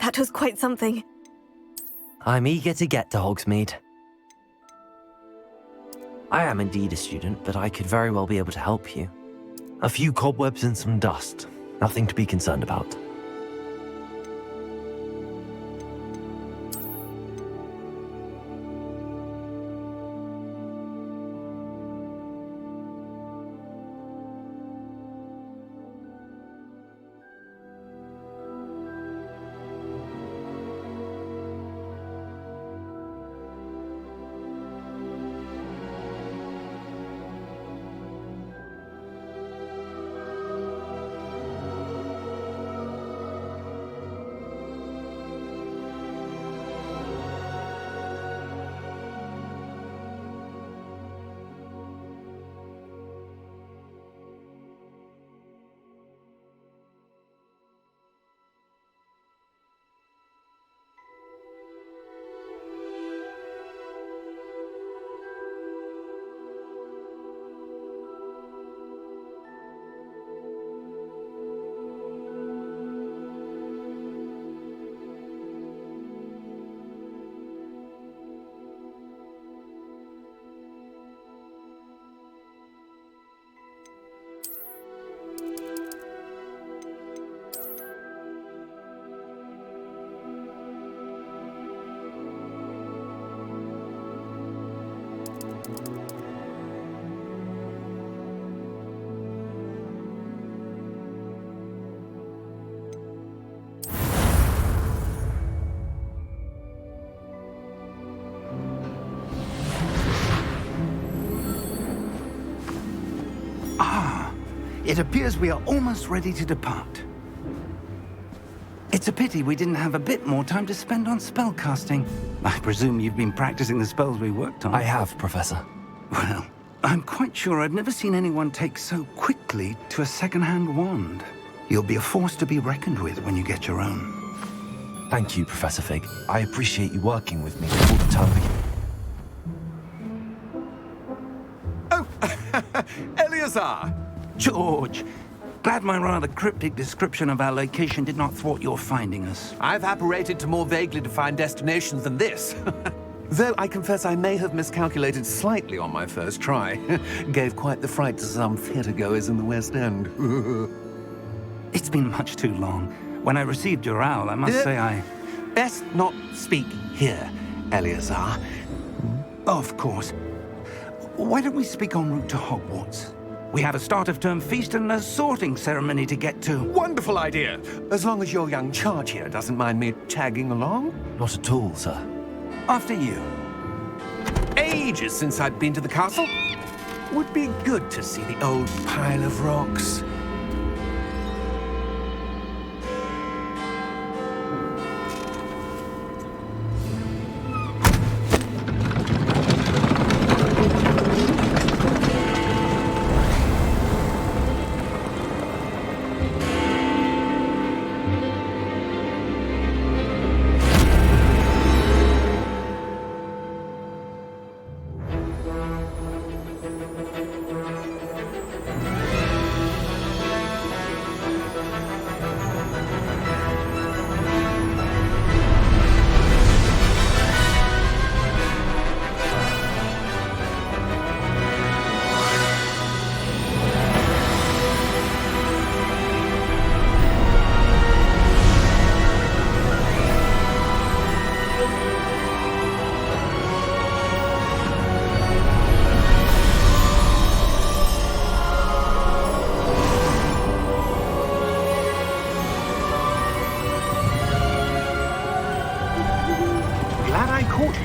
That was quite something. I'm eager to get to Hogsmeade. I am indeed a student, but I could very well be able to help you. A few cobwebs and some dust. Nothing to be concerned about. It appears we are almost ready to depart. It's a pity we didn't have a bit more time to spend on spellcasting. I presume you've been practicing the spells we worked on. I have, Professor. Well, I'm quite sure I've never seen anyone take so quickly to a second-hand wand. You'll be a force to be reckoned with when you get your own. Thank you, Professor Fig. I appreciate you working with me all the time. Oh, Eleazar! George, glad my rather cryptic description of our location did not thwart your finding us. I've apparated to more vaguely defined destinations than this. Though I confess I may have miscalculated slightly on my first try. Gave quite the fright to some theatre-goers in the West End. It's been much too long. When I received your owl, I must say I... Best not speak here, Eleazar. Of course. Why don't we speak en route to Hogwarts? We have a start-of-term feast and a sorting ceremony to get to. Wonderful idea! As long as your young charge here doesn't mind me tagging along. Not at all, sir. After you. Ages since I'd been to the castle. Would be good to see the old pile of rocks.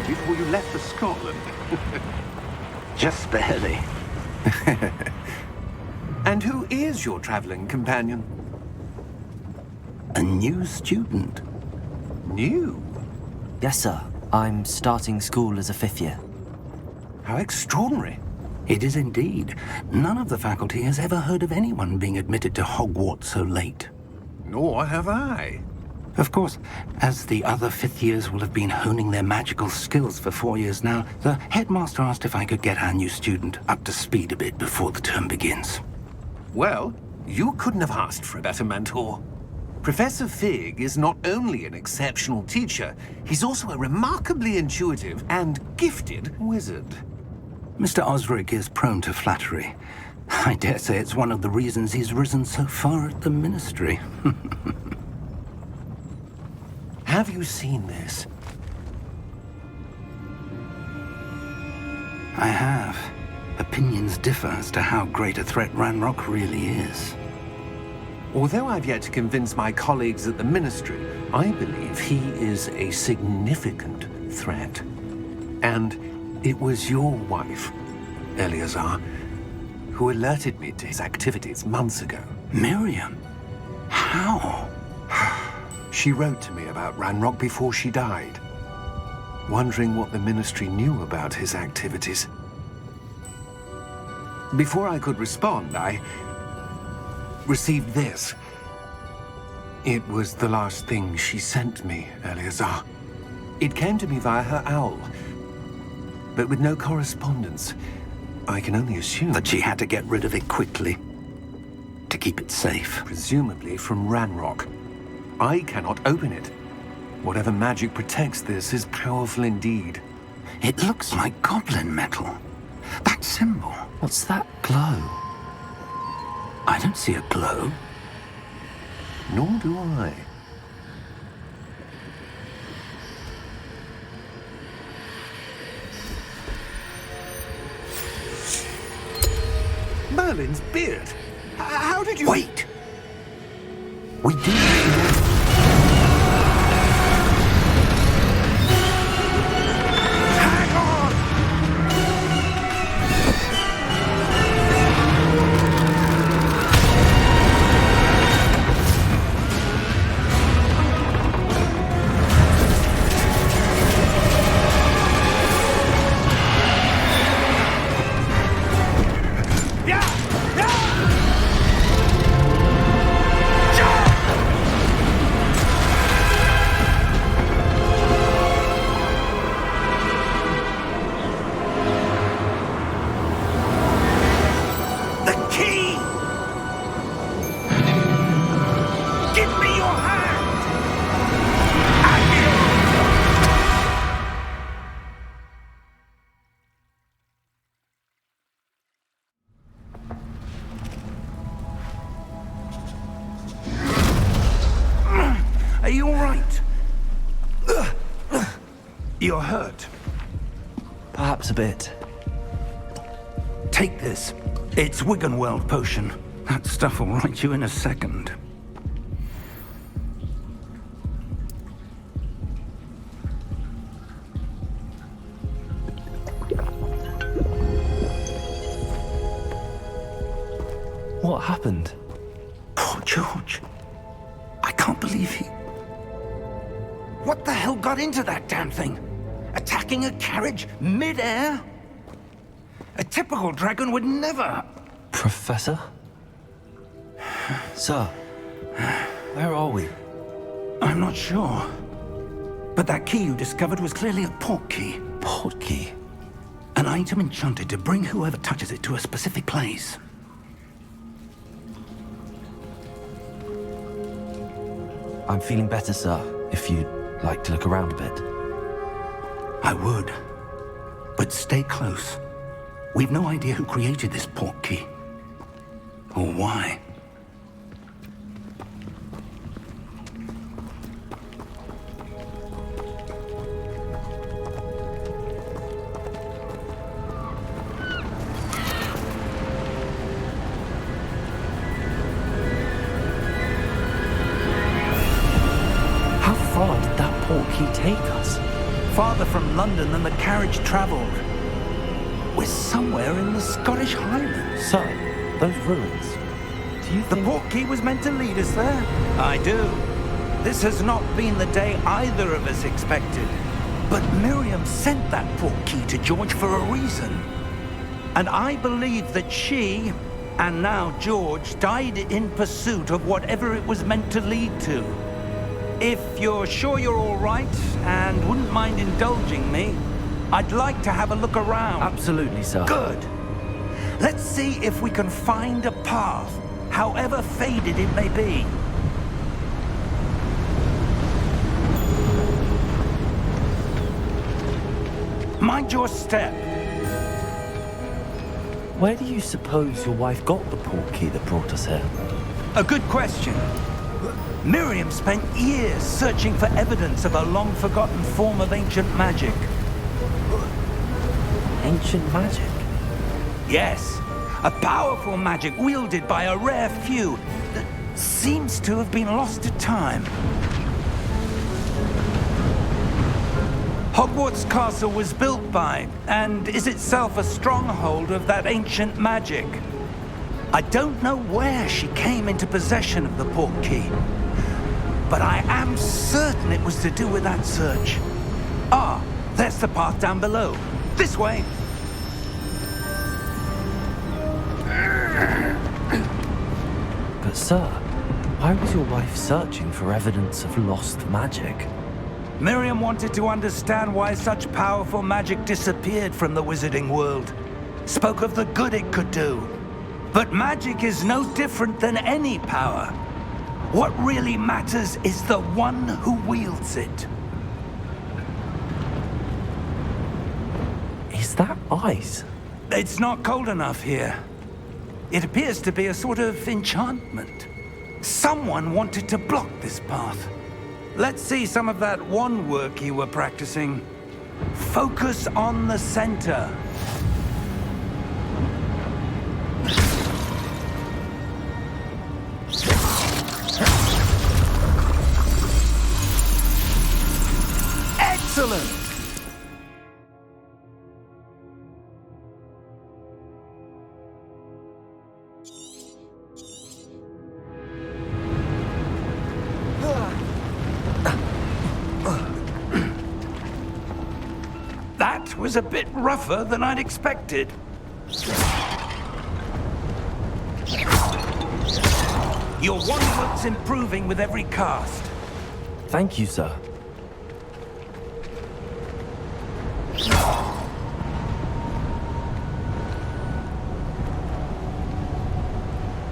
Before you left for Scotland. Just barely. And who is your traveling companion? A new student. New? Yes, sir. I'm starting school as a 5th year. How extraordinary. It is indeed. None of the faculty has ever heard of anyone being admitted to Hogwarts so late. Nor have I. Of course, as the other 5th years will have been honing their magical skills for 4 years now, the headmaster asked if I could get our new student up to speed a bit before the term begins. Well, you couldn't have asked for a better mentor. Professor Fig is not only an exceptional teacher, he's also a remarkably intuitive and gifted wizard. Mr. Osric is prone to flattery. I dare say it's one of the reasons he's risen so far at the Ministry. Have you seen this? I have. Opinions differ as to how great a threat Ranrock really is. Although I've yet to convince my colleagues at the Ministry, I believe he is a significant threat. And it was your wife, Eleazar, who alerted me to his activities months ago. Miriam? How? She wrote to me about Ranrock before she died, wondering what the Ministry knew about his activities. Before I could respond, I received this. It was the last thing she sent me, Eleazar. It came to me via her owl, but with no correspondence. I can only assume That she had to get rid of it quickly, to keep it safe. presumably from Ranrock. I cannot open it. Whatever magic protects this is powerful indeed. It looks like goblin metal. That symbol. What's that glow? I don't see a glow. Nor do I. Merlin's beard. How did you... Wait! We do. Hang on! The key! Give me your hand! Are you all right? You're hurt. Perhaps a bit. Take this. It's Wiggenweld potion. That stuff will right you in a second. What happened? Poor George. I can't believe he... What the hell got into that damn thing? Attacking a carriage mid-air? A typical dragon would never... Professor? Sir, where are we? I'm not sure. But that key you discovered was clearly a port key. Portkey? An item enchanted to bring whoever touches it to a specific place. I'm feeling better, sir, if you'd like to look around a bit. I would. But stay close. We've no idea who created this port key. Or why. How far did that portkey take us? Farther from London than the carriage traveled. We're somewhere in the Scottish Highlands. Sir, those ruins. Do you The think... port key was meant to lead us there? I do. This has not been the day either of us expected. But Miriam sent that port key to George for a reason. And I believe that she, and now George, died in pursuit of whatever it was meant to lead to. If you're sure you're all right and wouldn't mind indulging me, I'd like to have a look around. Absolutely, sir. Good. Let's see if we can find a path, however faded it may be. Mind your step. Where do you suppose your wife got the portkey that brought us here? A good question. Miriam spent years searching for evidence of a long-forgotten form of ancient magic. Ancient magic? Yes, a powerful magic wielded by a rare few that seems to have been lost to time. Hogwarts Castle was built by, and is itself a stronghold of that ancient magic. I don't know where she came into possession of the portkey, but I am certain it was to do with that search. Ah, there's the path down below. This way. But sir, why was your wife searching for evidence of lost magic? Miriam wanted to understand why such powerful magic disappeared from the wizarding world. Spoke of the good it could do. But magic is no different than any power. What really matters is the one who wields it. Is that ice? It's not cold enough here. It appears to be a sort of enchantment. Someone wanted to block this path. Let's see some of that wand work you were practicing. Focus on the center. Excellent! That was a bit rougher than I'd expected. Your wand work's improving with every cast. Thank you, sir.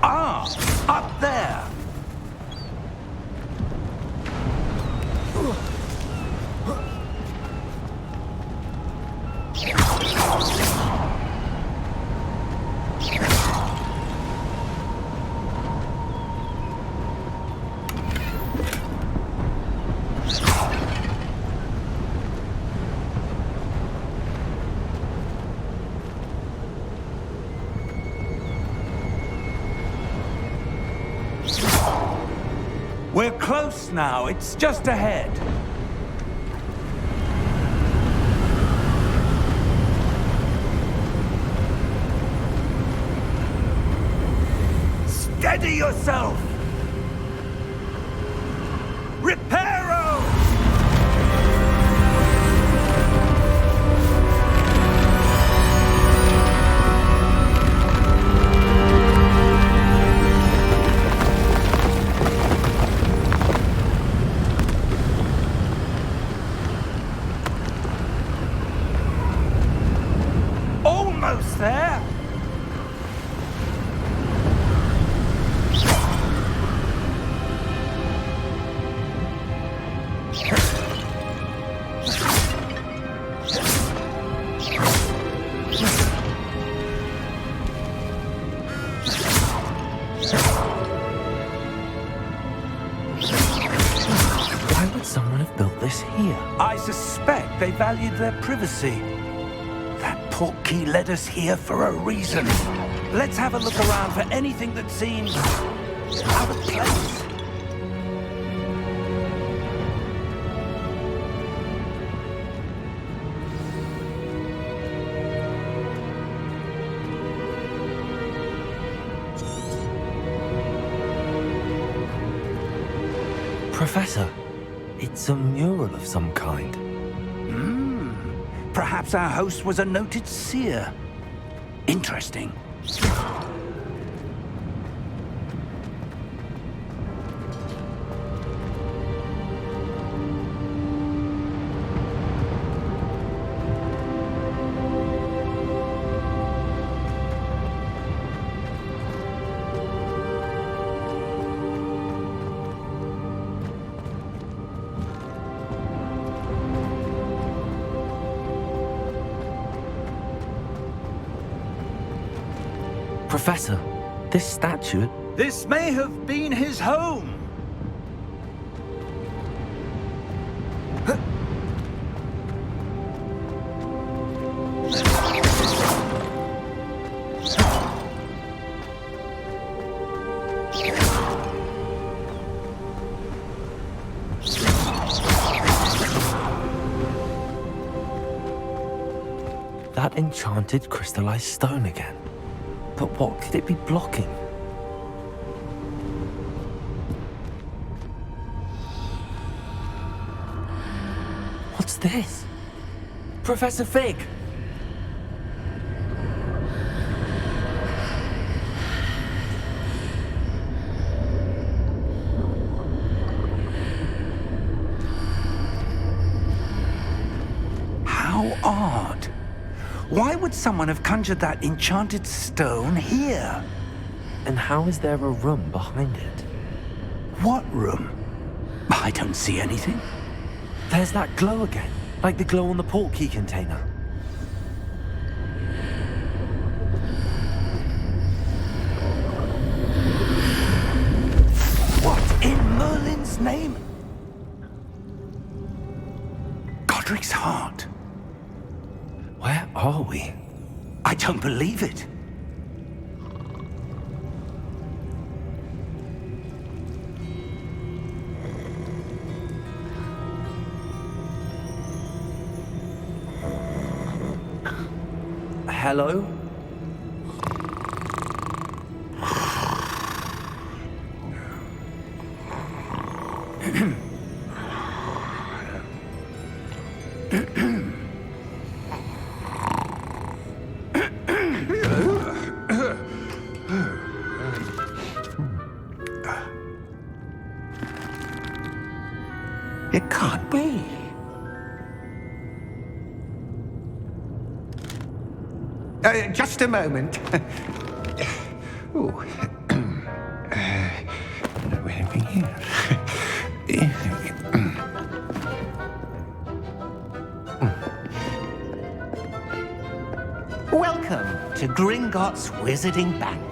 Ah, up there. We're close now. It's just ahead. Steady yourself! Reparo! Almost there! Why would someone have built this here? I suspect they valued their privacy. That portkey led us here for a reason. Let's have a look around for anything that seems out of place. Professor, it's a mural of some kind. Perhaps our host was a noted seer. Interesting. Professor, this statue... This may have been his home. That enchanted crystallized stone again. But what could it be blocking? What's this? Professor Fig! How odd. Why would someone have conjured that enchanted stone here? And how is there a room behind it? What room? I don't see anything. There's that glow again, like the glow on the portkey container. What in Merlin's name? Godric's heart. Where are we? I don't believe it. Hello? It can't be. Just a moment. Ooh. Where are we here? Welcome to Gringotts Wizarding Bank.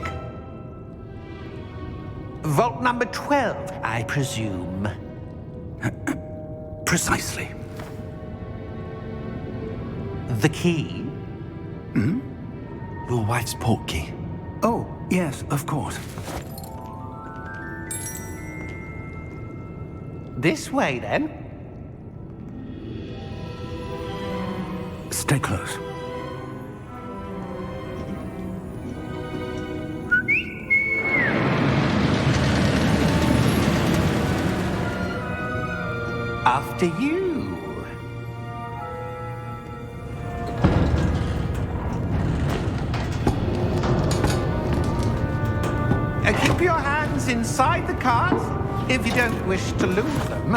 Vault number 12, I presume. Precisely. The key? Your wife's portkey. Oh, yes, of course. This way, then. Stay close. After you. Keep your hands inside the cart if you don't wish to lose them.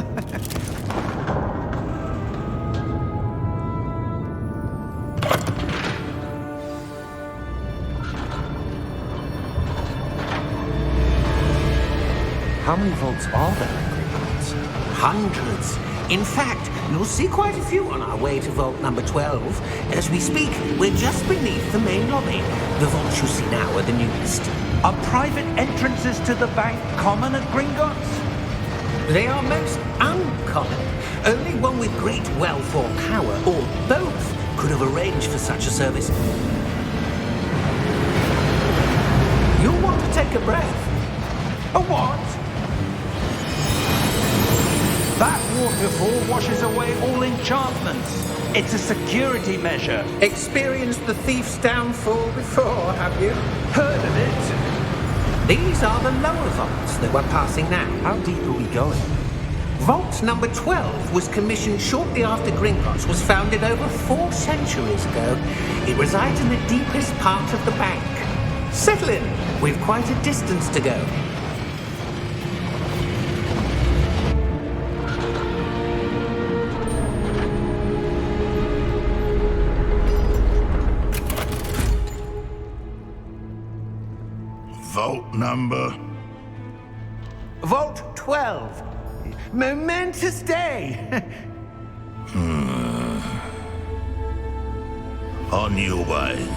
How many vaults are there in Gringotts? Hundreds. In fact, you'll see quite a few on our way to vault number 12. As we speak, we're just beneath the main lobby. The vaults you see now are the newest. Are private entrances to the bank common at Gringotts? They are most uncommon. Only one with great wealth or power, or both, could have arranged for such a service. You'll want to take a breath. A what? That waterfall washes away all enchantments. It's a security measure. Experienced the thief's downfall before, have you? Heard of it? These are the lower vaults that we're passing now. How deep are we going? Vault number 12 was commissioned shortly after Gringotts was founded over 4 centuries ago. It resides in the deepest part of the bank. Settle in. We've quite a distance to go. Vault number? Vault 12. Momentous day. On your way.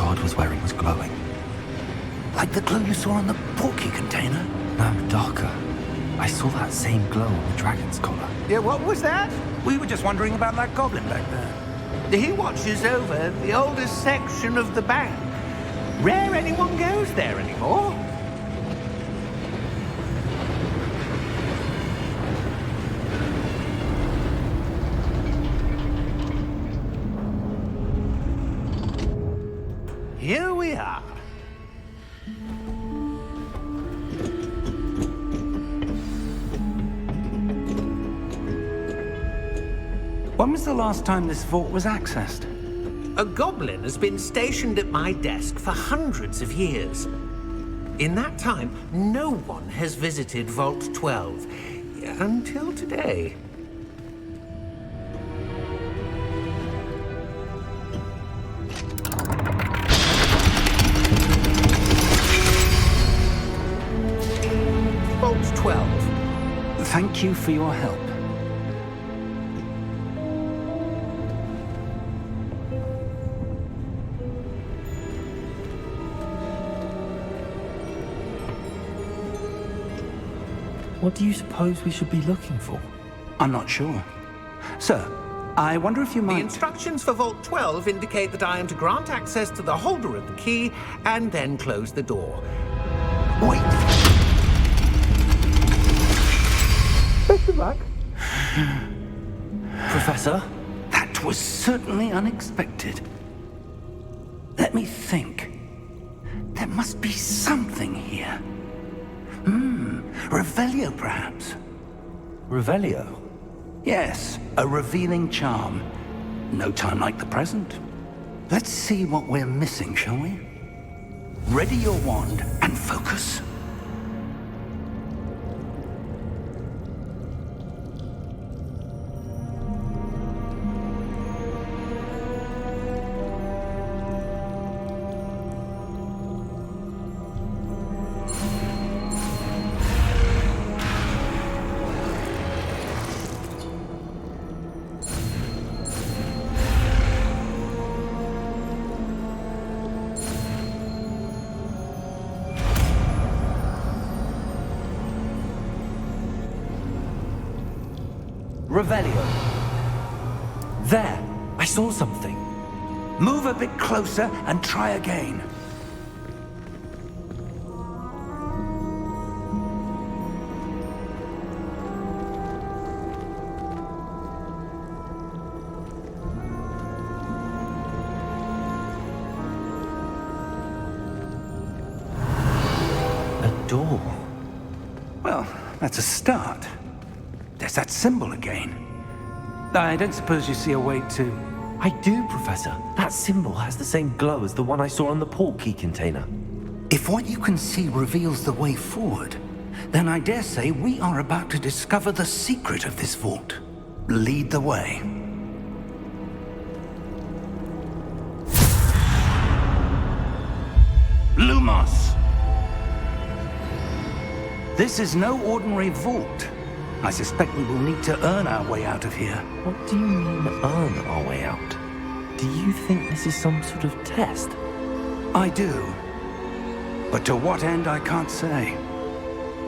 guard was wearing was glowing. Like the glow you saw on the portkey container? No, darker. I saw that same glow on the dragon's collar. Yeah, what was that? We were just wondering about that goblin back there. He watches over the oldest section of the bank. Rare anyone goes there anymore. Here we are. When was the last time this vault was accessed? A goblin has been stationed at my desk for hundreds of years. In that time, no one has visited Vault 12. Until today. Vault 12. Thank you for your help. What do you suppose we should be looking for? I'm not sure. Sir, I wonder if you The might... instructions for Vault 12 indicate that I am to grant access to the holder of the key and then close the door. Wait! Best of luck. Professor? That was certainly unexpected. Let me think. There must be something here. Revelio, perhaps? Revelio? Yes, a revealing charm. No time like the present. Let's see what we're missing, shall we? Ready your wand and focus. Revelio. There! I saw something. Move a bit closer and try again. A door. Well, that's a start. There's that symbol again. I don't suppose you see a way to... I do, Professor. That symbol has the same glow as the one I saw on the portkey container. If what you can see reveals the way forward, then I dare say we are about to discover the secret of this vault. Lead the way. Lumos! This is no ordinary vault. I suspect we will need to earn our way out of here. What do you mean, earn our way out? Do you think this is some sort of test? I do. But to what end, I can't say.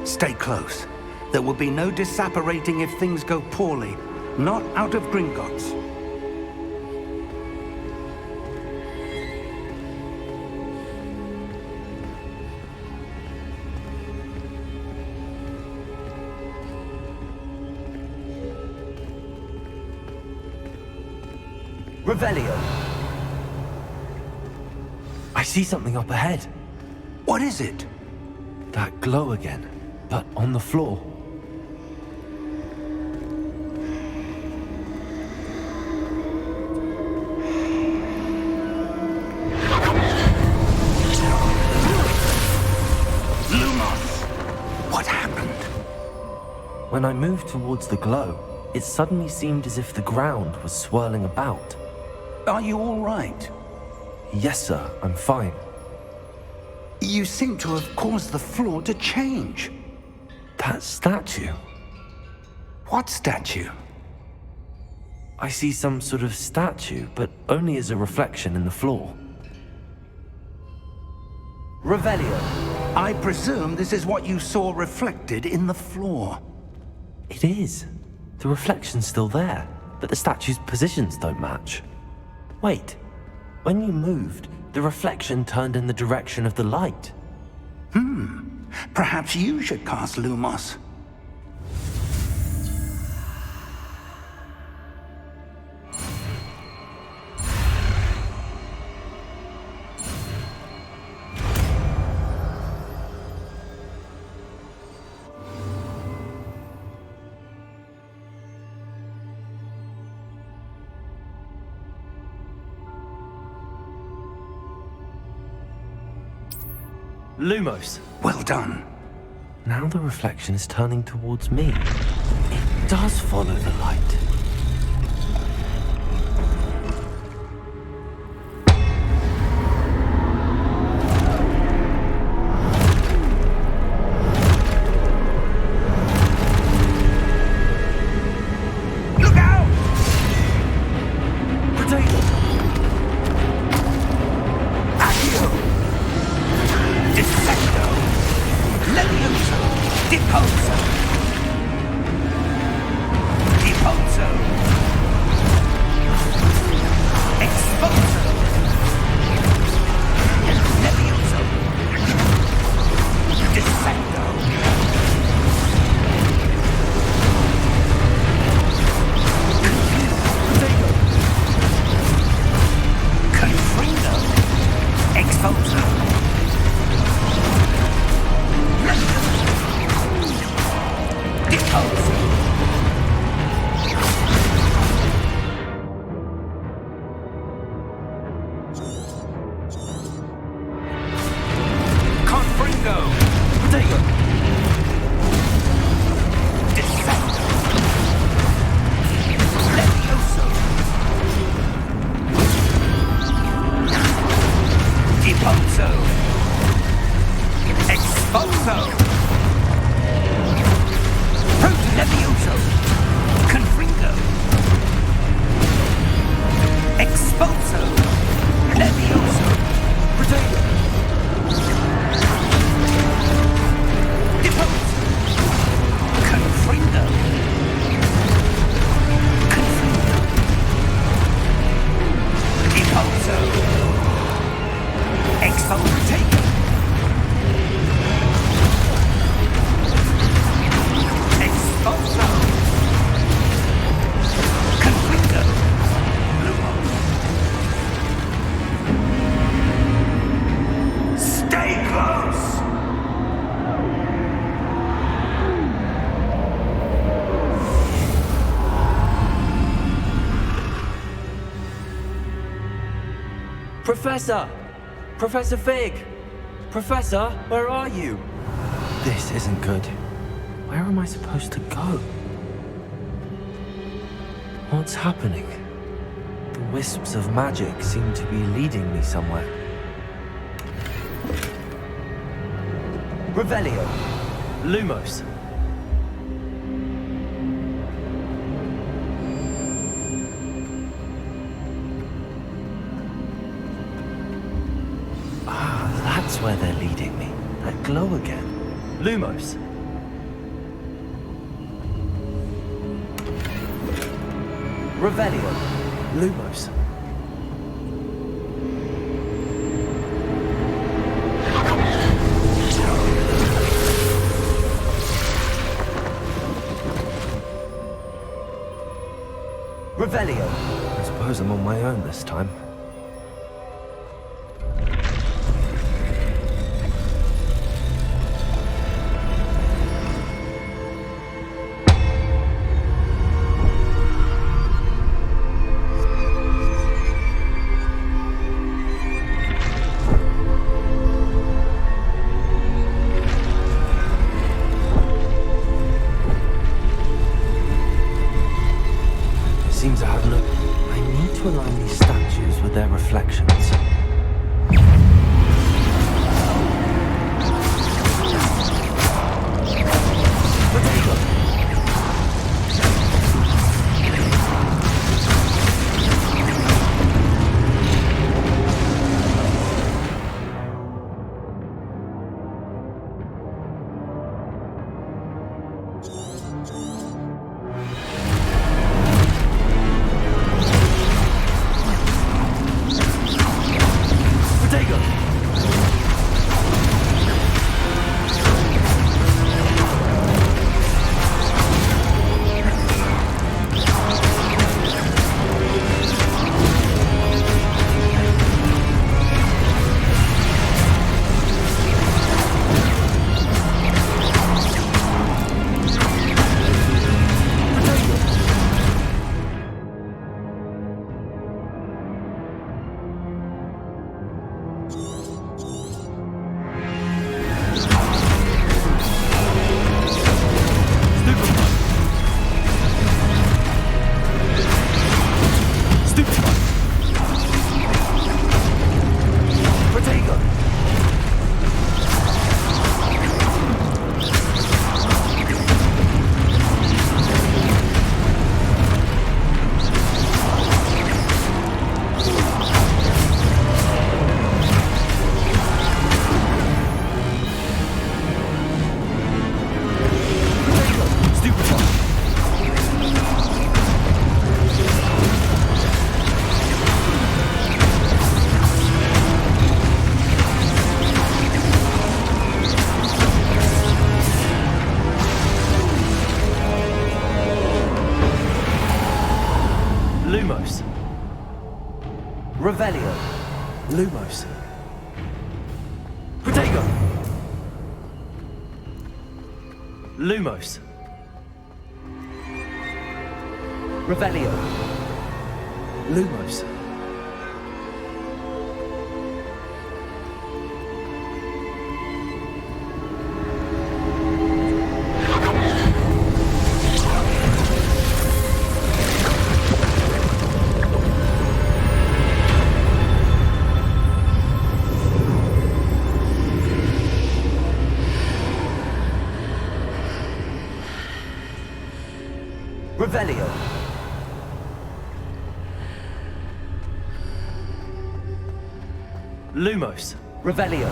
Stay close. There will be no disapparating if things go poorly. Not out of Gringotts. Revelio! I see something up ahead. What is it? That glow again, but on the floor. Lumos! What happened? When I moved towards the glow, it suddenly seemed as if the ground was swirling about. Are you all right? Yes, sir, I'm fine. You seem to have caused the floor to change. That statue. What statue? I see some sort of statue, but only as a reflection in the floor. Revelio. I presume this is what you saw reflected in the floor. It is. The reflection's still there, but the statue's positions don't match. Wait, when you moved, the reflection turned in the direction of the light. Perhaps you should cast Lumos. Lumos. Well done. Now the reflection is turning towards me. It does follow the light. Look out! Potato! Accio! Dissecto! Levioso! Deposo! Deposo! Exposo! Levioso! Dissecto! Confringo! Exposo! Deposo! Confringo! Potato! Dissecto! Levioso! Deposo! Exposo! Proto Levioso! Confringo! Exposo! Levioso! Potato! Deposo! Confringo! Confringo! Deposo! Exposo! Take! Exposo! Confringo! Lumos! Stay close! Professor! Professor Fig! Professor, where are you? This isn't good. Where am I supposed to go? What's happening? The wisps of magic seem to be leading me somewhere. Revelio! Lumos! That's where they're leading me. That glow again. Lumos. Revelio. Lumos. Revelio. I suppose I'm on my own this time. Seems I have no... I need to align these statues with Lumos. Protego! Lumos. Revelio. Lumos. Revelio. Lumos. Revelio.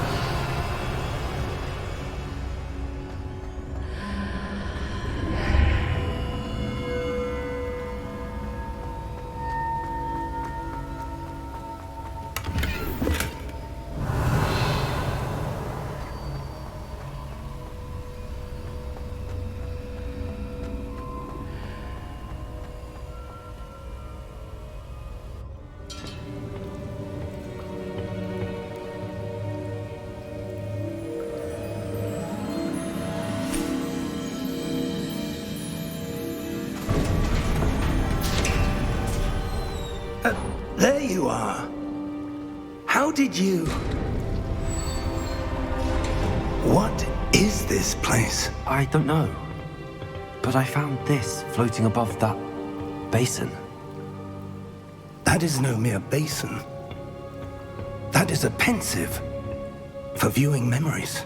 There you are. How did you... What is this place? I don't know. But I found this floating above that basin. That is no mere basin. That is a pensive for viewing memories.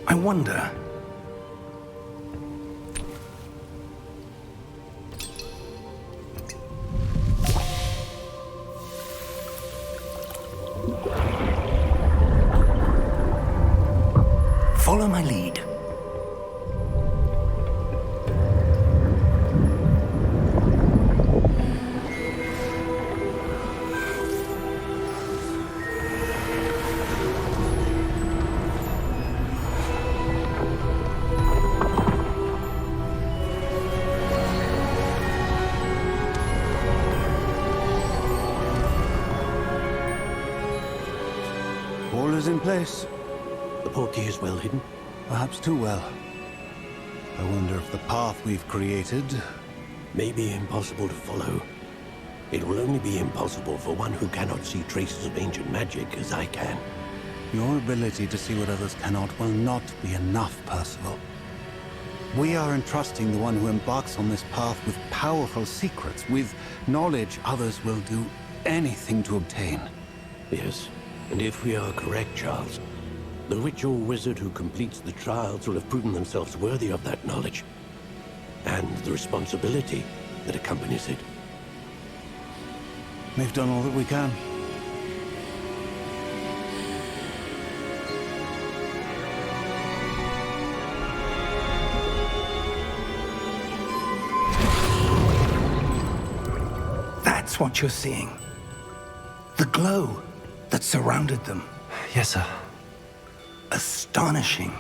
I wonder... Follow my lead. All is in place. The portkey is well hidden. Perhaps too well. I wonder if the path we've created... May be impossible to follow. It will only be impossible for one who cannot see traces of ancient magic as I can. Your ability to see what others cannot will not be enough, Percival. We are entrusting the one who embarks on this path with powerful secrets, with knowledge others will do anything to obtain. Yes, and if we are correct, Charles, the witch or wizard who completes the trials will have proven themselves worthy of that knowledge, and the responsibility that accompanies it. We've done all that we can. That's what you're seeing. The glow that surrounded them. Yes, sir. Astonishing.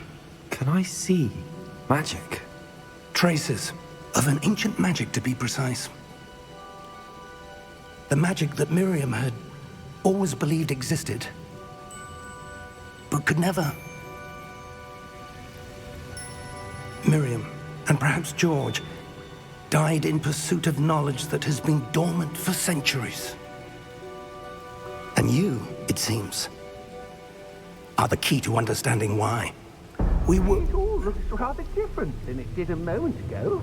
Can I see magic? Traces of an ancient magic, to be precise. The magic that Miriam had always believed existed, but could never. Miriam, and perhaps George, died in pursuit of knowledge that has been dormant for centuries. And you, it seems, are the key to understanding why. It all looks rather different than it did a moment ago.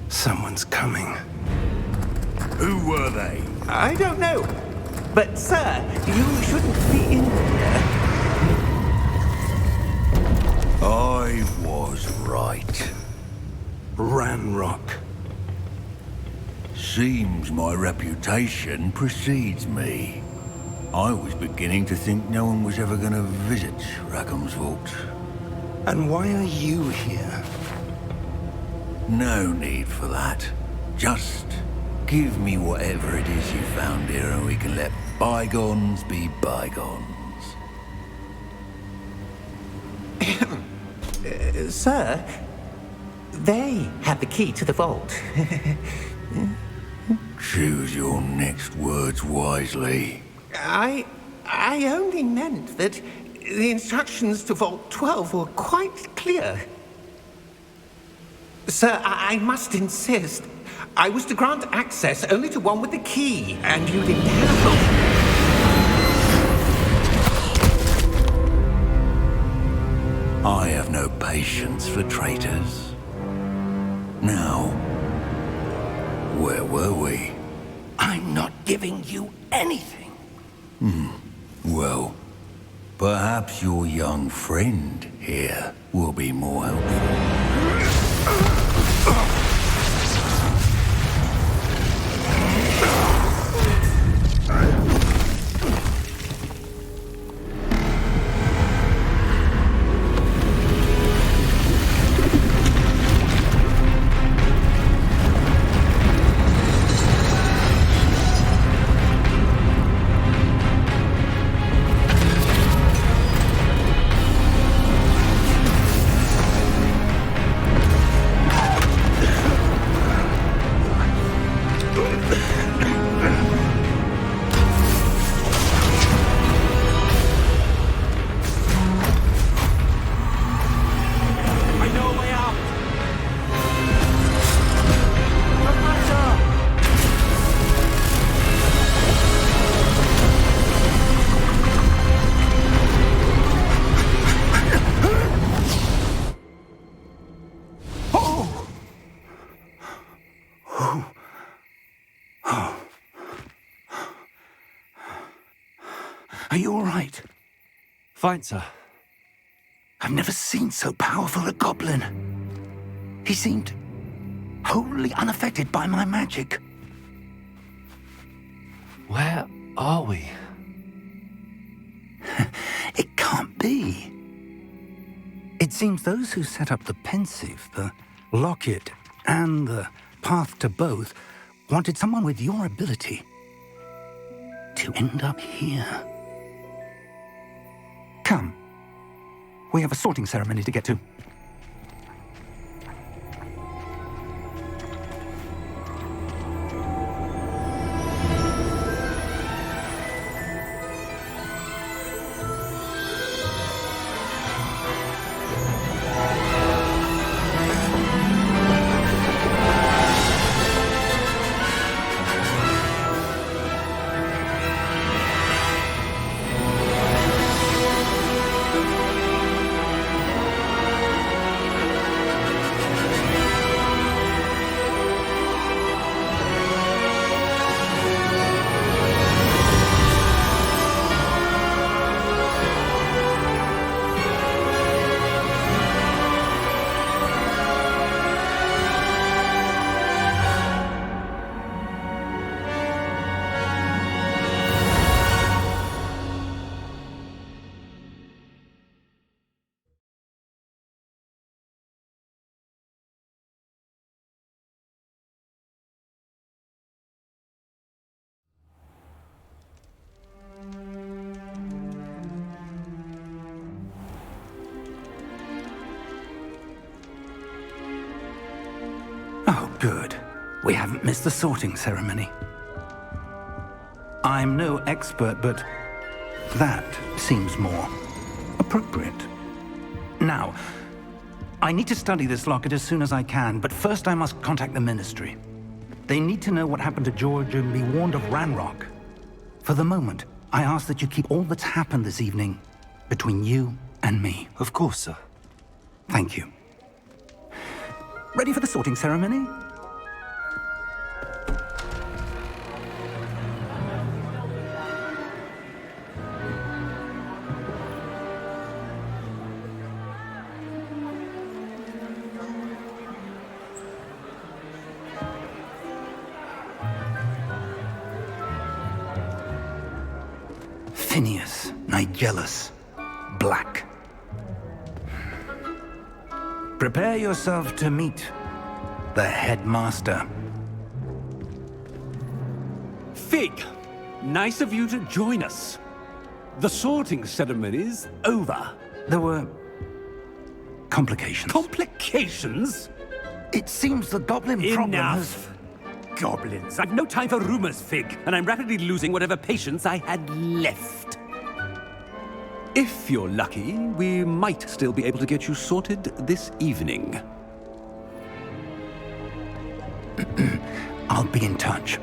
Someone's coming. Who were they? I don't know. But, sir, you shouldn't be in here. I was right. Ranrock. Seems my reputation precedes me. I was beginning to think no one was ever going to visit Rackham's Vault. And why are you here? No need for that. Just give me whatever it is you found here and we can let bygones be bygones. Sir, they have the key to the vault. Choose your next words wisely. I only meant that the instructions to Vault 12 were quite clear. Sir, I must insist. I was to grant access only to one with the key, and you didn't have. I have no patience for traitors. Now, where were we? I'm not giving you anything. Well, perhaps your young friend here will be more helpful. Are you all right? Fine, sir. I've never seen so powerful a goblin. He seemed wholly unaffected by my magic. Where are we? It can't be. It seems those who set up the pensive, the locket, and the path to both wanted someone with your ability to end up here. Come. We have a sorting ceremony to get to. Oh, good. We haven't missed the sorting ceremony. I'm no expert, but that seems more appropriate. Now, I need to study this locket as soon as I can, but first I must contact the Ministry. They need to know what happened to George and be warned of Ranrock. For the moment, I ask that you keep all that's happened this evening between you and me. Of course, sir. Thank you. Ready for the sorting ceremony? Phineas, Nigellus, Black. Prepare yourself to meet the headmaster. Fig, nice of you to join us. The sorting ceremony's over. There were complications. Complications? It seems the goblin problem has... Enough. goblins! I've no time for rumors, Fig, and I'm rapidly losing whatever patience I had left. If you're lucky, we might still be able to get you sorted this evening. I'll be in touch.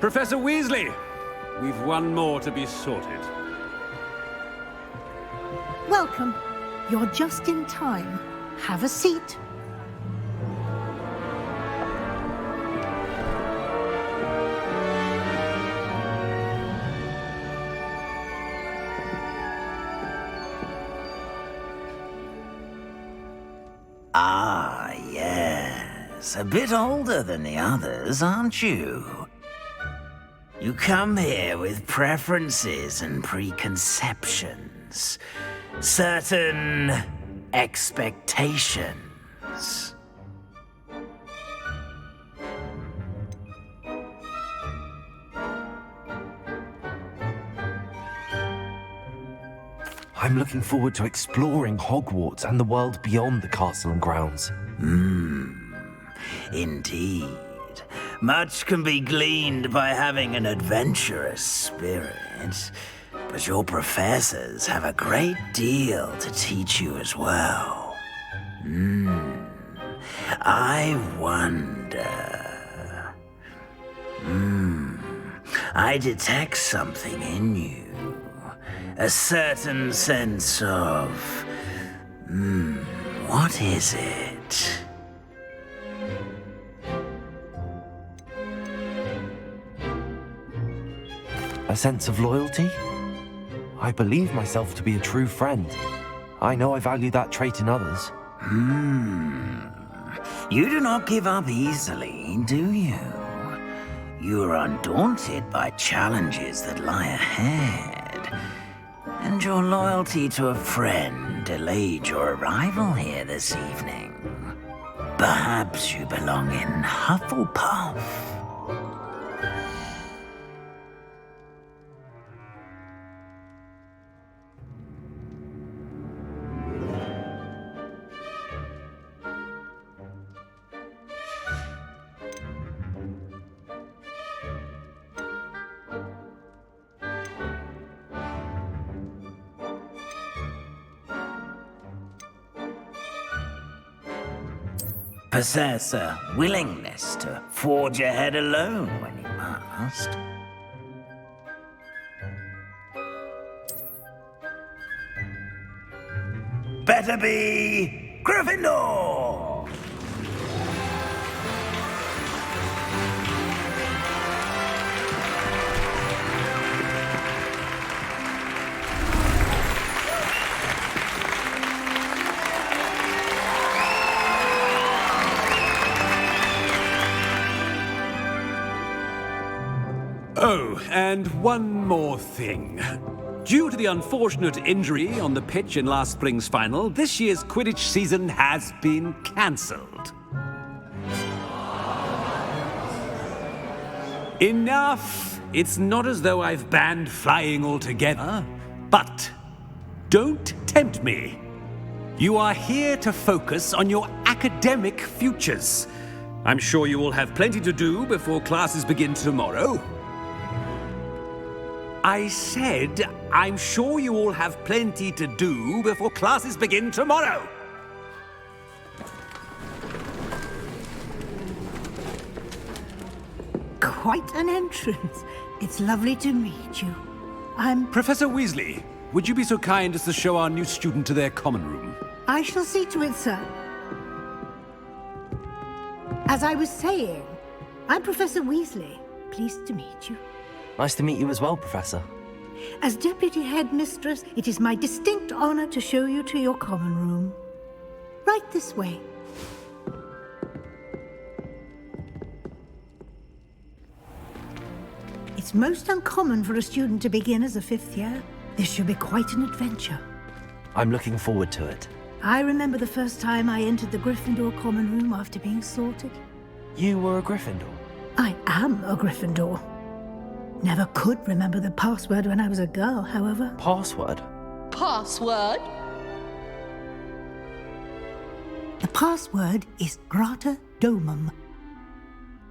Professor Weasley, we've one more to be sorted. Welcome. You're just in time. Have a seat. Ah, yes. A bit older than the others, aren't you? You come here with preferences and preconceptions. Certain expectations. I'm looking forward to exploring Hogwarts and the world beyond the castle and grounds. Indeed. Much can be gleaned by having an adventurous spirit, but your professors have a great deal to teach you as well. I wonder... I detect something in you. A certain sense of... what is it? A sense of loyalty? I believe myself to be a true friend. I know I value that trait in others. You do not give up easily, do you? You are undaunted by challenges that lie ahead. And your loyalty to a friend delayed your arrival here this evening. Perhaps you belong in Hufflepuff. Possess a willingness to forge ahead alone when you must. Better be Gryffindor! Oh, and one more thing. Due to the unfortunate injury on the pitch in last spring's final, this year's Quidditch season has been cancelled. Enough! It's not as though I've banned flying altogether, but don't tempt me. You are here to focus on your academic futures. I'm sure you will have plenty to do before classes begin tomorrow. I said, I'm sure you all have plenty to do before classes begin tomorrow. Quite an entrance. It's lovely to meet you. I'm... Professor Weasley, would you be so kind as to show our new student to their common room? I shall see to it, sir. As I was saying, I'm Professor Weasley. Pleased to meet you. Nice to meet you as well, Professor. As Deputy Headmistress, it is my distinct honor to show you to your common room. Right this way. It's most uncommon for a student to begin as a fifth year. This should be quite an adventure. I'm looking forward to it. I remember the first time I entered the Gryffindor common room after being sorted. You were a Gryffindor? I am a Gryffindor. Never could remember the password when I was a girl, however. Password? Password? The password is Grata Domum.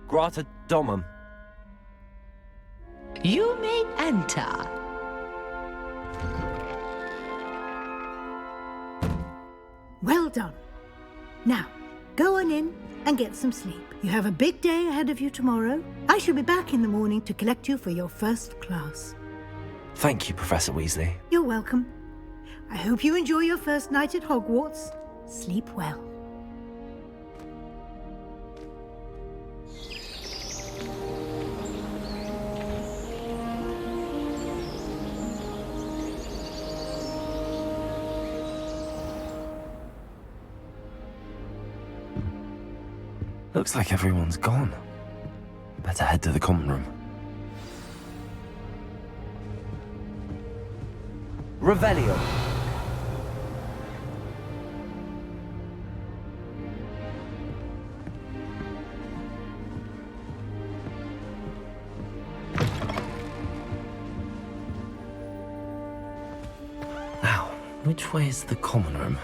Grata Domum. You may enter. Well done. Now, go on in and get some sleep. You have a big day ahead of you tomorrow. I shall be back in the morning to collect you for your first class. Thank you, Professor Weasley. You're welcome. I hope you enjoy your first night at Hogwarts. Sleep well. Looks like everyone's gone. Better head to the common room. Revelio. Now, which way is the common room?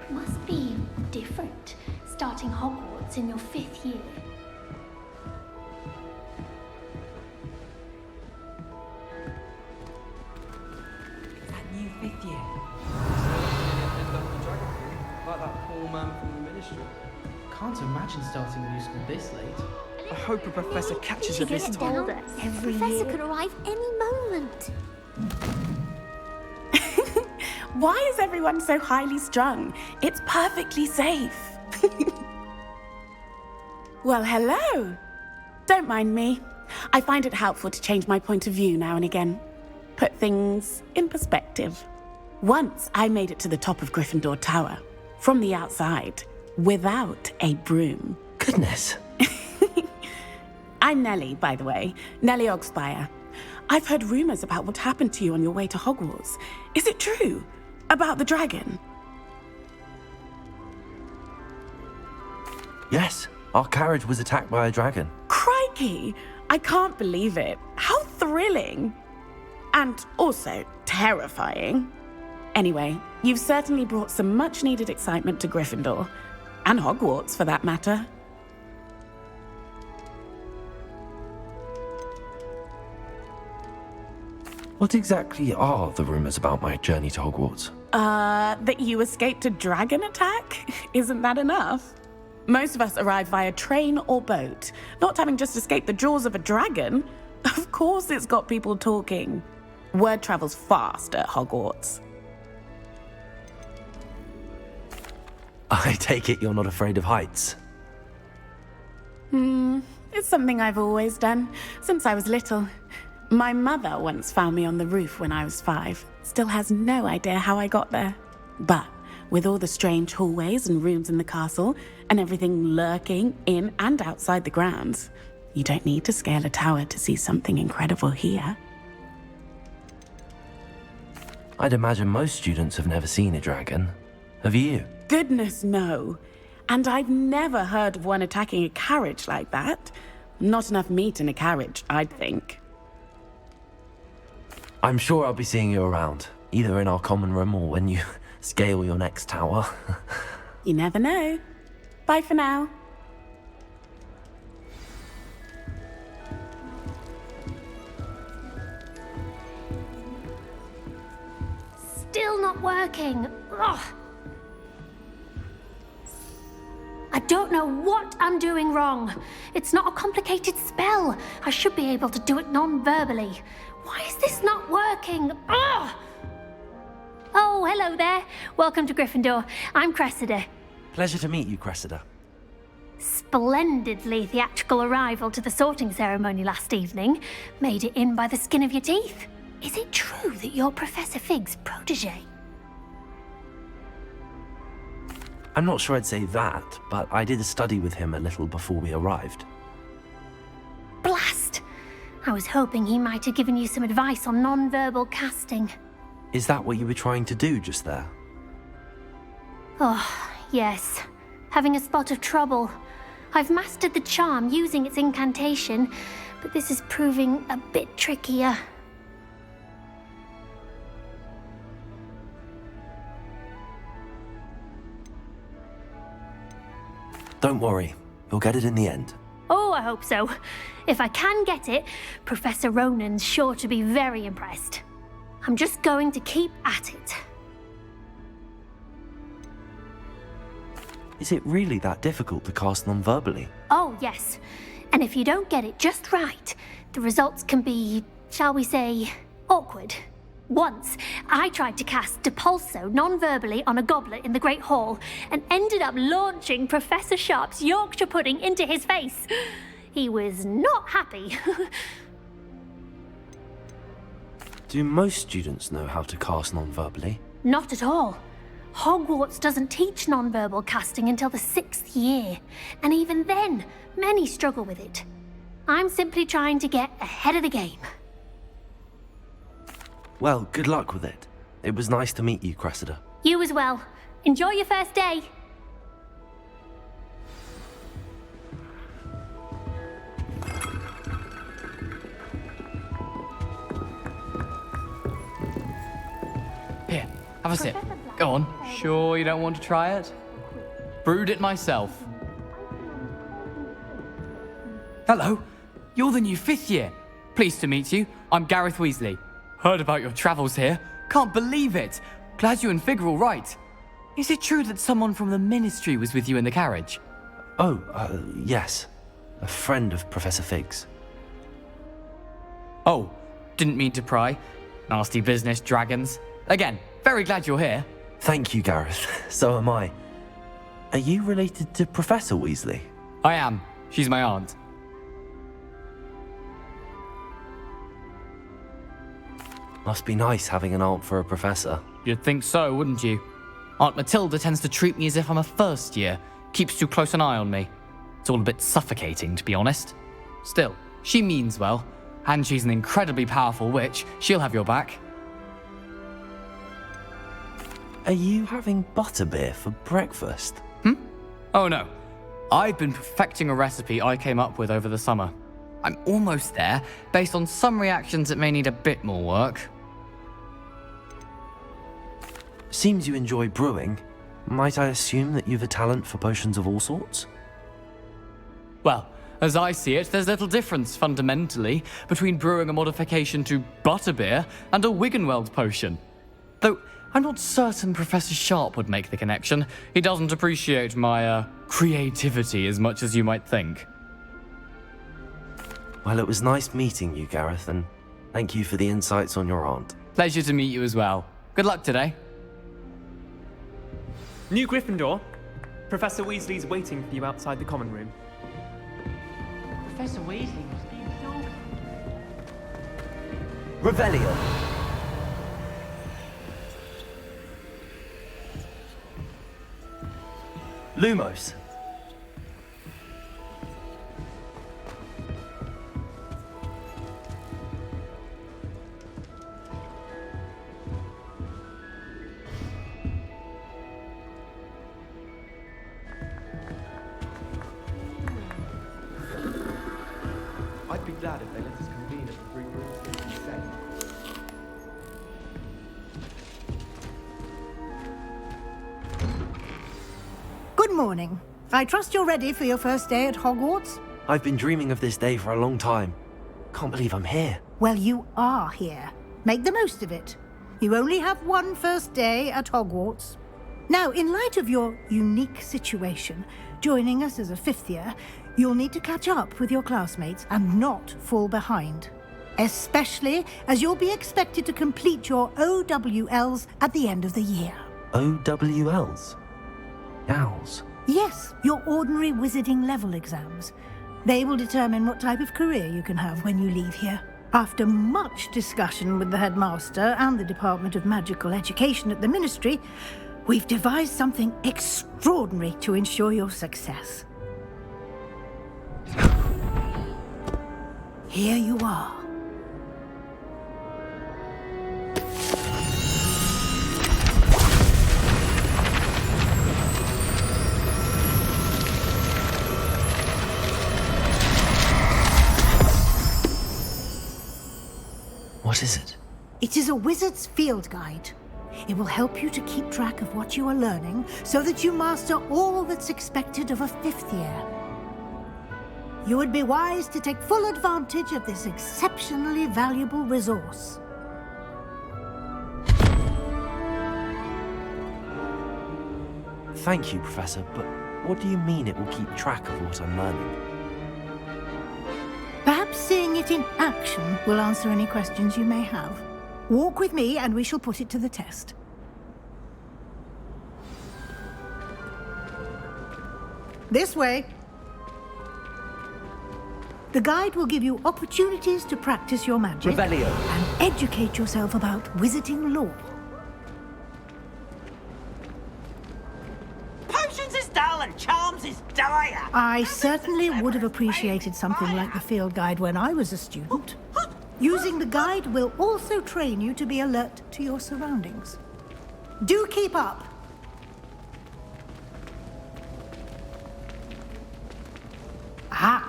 Must be different, starting Hogwarts in your 5th year. That new 5th year. Like that poor man from the ministry. Can't imagine starting a new school this late. I hope a professor catches her this time. Every professor could arrive any moment. Why is everyone so highly strung? It's perfectly safe. Well, hello. Don't mind me. I find it helpful to change my point of view now and again. Put things in perspective. Once I made it to the top of Gryffindor Tower, from the outside, without a broom. Goodness. I'm Nellie, by the way. Nellie Ogspire. I've heard rumors about what happened to you on your way to Hogwarts. Is it true? About the dragon? Yes, our carriage was attacked by a dragon. Crikey! I can't believe it. How thrilling! And also terrifying. Anyway, you've certainly brought some much-needed excitement to Gryffindor. And Hogwarts, for that matter. What exactly are the rumors about my journey to Hogwarts? That you escaped a dragon attack? Isn't that enough? Most of us arrive via train or boat, not having just escaped the jaws of a dragon. Of course it's got people talking. Word travels fast at Hogwarts. I take it you're not afraid of heights? It's something I've always done, since I was little. My mother once found me on the roof when I was 5. Still has no idea how I got there. But with all the strange hallways and rooms in the castle, and everything lurking in and outside the grounds, you don't need to scale a tower to see something incredible here. I'd imagine most students have never seen a dragon. Have you? Goodness, no. And I've never heard of one attacking a carriage like that. Not enough meat in a carriage, I'd think. I'm sure I'll be seeing you around, either in our common room or when you scale your next tower. You never know. Bye for now. Still not working. Ugh. I don't know what I'm doing wrong. It's not a complicated spell. I should be able to do it non-verbally. Why is this not working? Ugh! Oh, hello there. Welcome to Gryffindor. I'm Cressida. Pleasure to meet you, Cressida. Splendidly theatrical arrival to the sorting ceremony last evening. Made it in by the skin of your teeth. Is it true that you're Professor Fig's protege? I'm not sure I'd say that, but I did a study with him a little before we arrived. Blast! I was hoping he might have given you some advice on non-verbal casting. Is that what you were trying to do just there? Oh, yes. Having a spot of trouble. I've mastered the charm using its incantation, but this is proving a bit trickier. Don't worry, you'll get it in the end. Oh, I hope so. If I can get it, Professor Ronan's sure to be very impressed. I'm just going to keep at it. Is it really that difficult to cast non-verbally? Oh, yes. And if you don't get it just right, the results can be, shall we say, awkward. Once, I tried to cast Depulso non-verbally on a goblet in the Great Hall and ended up launching Professor Sharp's Yorkshire pudding into his face. He was not happy. Do most students know how to cast non-verbally? Not at all. Hogwarts doesn't teach non-verbal casting until the 6th year, and even then, many struggle with it. I'm simply trying to get ahead of the game. Well, good luck with it. It was nice to meet you, Cressida. You as well. Enjoy your first day. Here, have a sip. Go on. Sure you don't want to try it? Brewed it myself. Hello. You're the new 5th year. Pleased to meet you. I'm Gareth Weasley. Heard about your travels here. Can't believe it. Glad you and Fig are all right. Is it true that someone from the Ministry was with you in the carriage? Oh, yes. A friend of Professor Fig's. Oh, didn't mean to pry. Nasty business, dragons. Again, very glad you're here. Thank you, Gareth. So am I. Are you related to Professor Weasley? I am. She's my aunt. Must be nice having an aunt for a professor. You'd think so, wouldn't you? Aunt Matilda tends to treat me as if I'm a first year. Keeps too close an eye on me. It's all a bit suffocating, to be honest. Still, she means well. And she's an incredibly powerful witch. She'll have your back. Are you having butterbeer for breakfast? Oh no. I've been perfecting a recipe I came up with over the summer. I'm almost there, based on some reactions that may need a bit more work. Seems you enjoy brewing. Might I assume that you've a talent for potions of all sorts? Well, as I see it, there's little difference, fundamentally, between brewing a modification to butterbeer and a Wiggenweld potion. Though, I'm not certain Professor Sharp would make the connection. He doesn't appreciate my, creativity as much as you might think. Well, it was nice meeting you, Gareth, and thank you for the insights on your aunt. Pleasure to meet you as well. Good luck today. New Gryffindor. Professor Weasley's waiting for you outside the common room. Professor Weasley was being so... Revelio. Lumos. I'd be glad if they let us convene at the Three Rooms this insane. Good morning. I trust you're ready for your first day at Hogwarts? I've been dreaming of this day for a long time. Can't believe I'm here. Well, you are here. Make the most of it. You only have one first day at Hogwarts. Now, in light of your unique situation, joining us as a 5th year, you'll need to catch up with your classmates and not fall behind. Especially as you'll be expected to complete your OWLs at the end of the year. OWLs? Owls? Yes, your ordinary wizarding level exams. They will determine what type of career you can have when you leave here. After much discussion with the headmaster and the Department of Magical Education at the Ministry, we've devised something extraordinary to ensure your success. Here you are. What is it? It is a wizard's field guide. It will help you to keep track of what you are learning so that you master all that's expected of a 5th year. You would be wise to take full advantage of this exceptionally valuable resource. Thank you, Professor, but what do you mean it will keep track of what I'm learning? Perhaps seeing it in action will answer any questions you may have. Walk with me and we shall put it to the test. This way. The guide will give you opportunities to practice your magic Revelio. And educate yourself about wizarding lore. Potions is dull and charms is dire. I certainly would have appreciated something like the field guide when I was a student. Using the guide will also train you to be alert to your surroundings. Do keep up! Ah!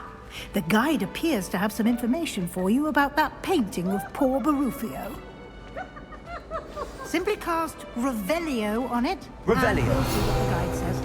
The guide appears to have some information for you about that painting of poor Barufio. Simply cast Revelio on it. Revelio. And we'll see what the guide says.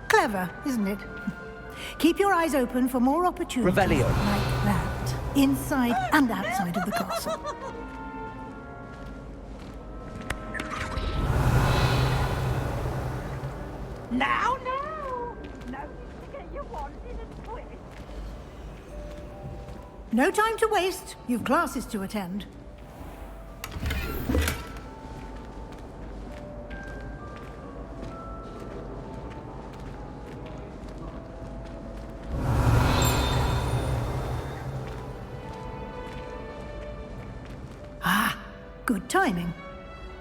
Clever, isn't it? Keep your eyes open for more opportunities Revelio. like that, inside and outside of the castle. Now, no! No need to get your wand in a twist. No time to waste. You've classes to attend. Good timing.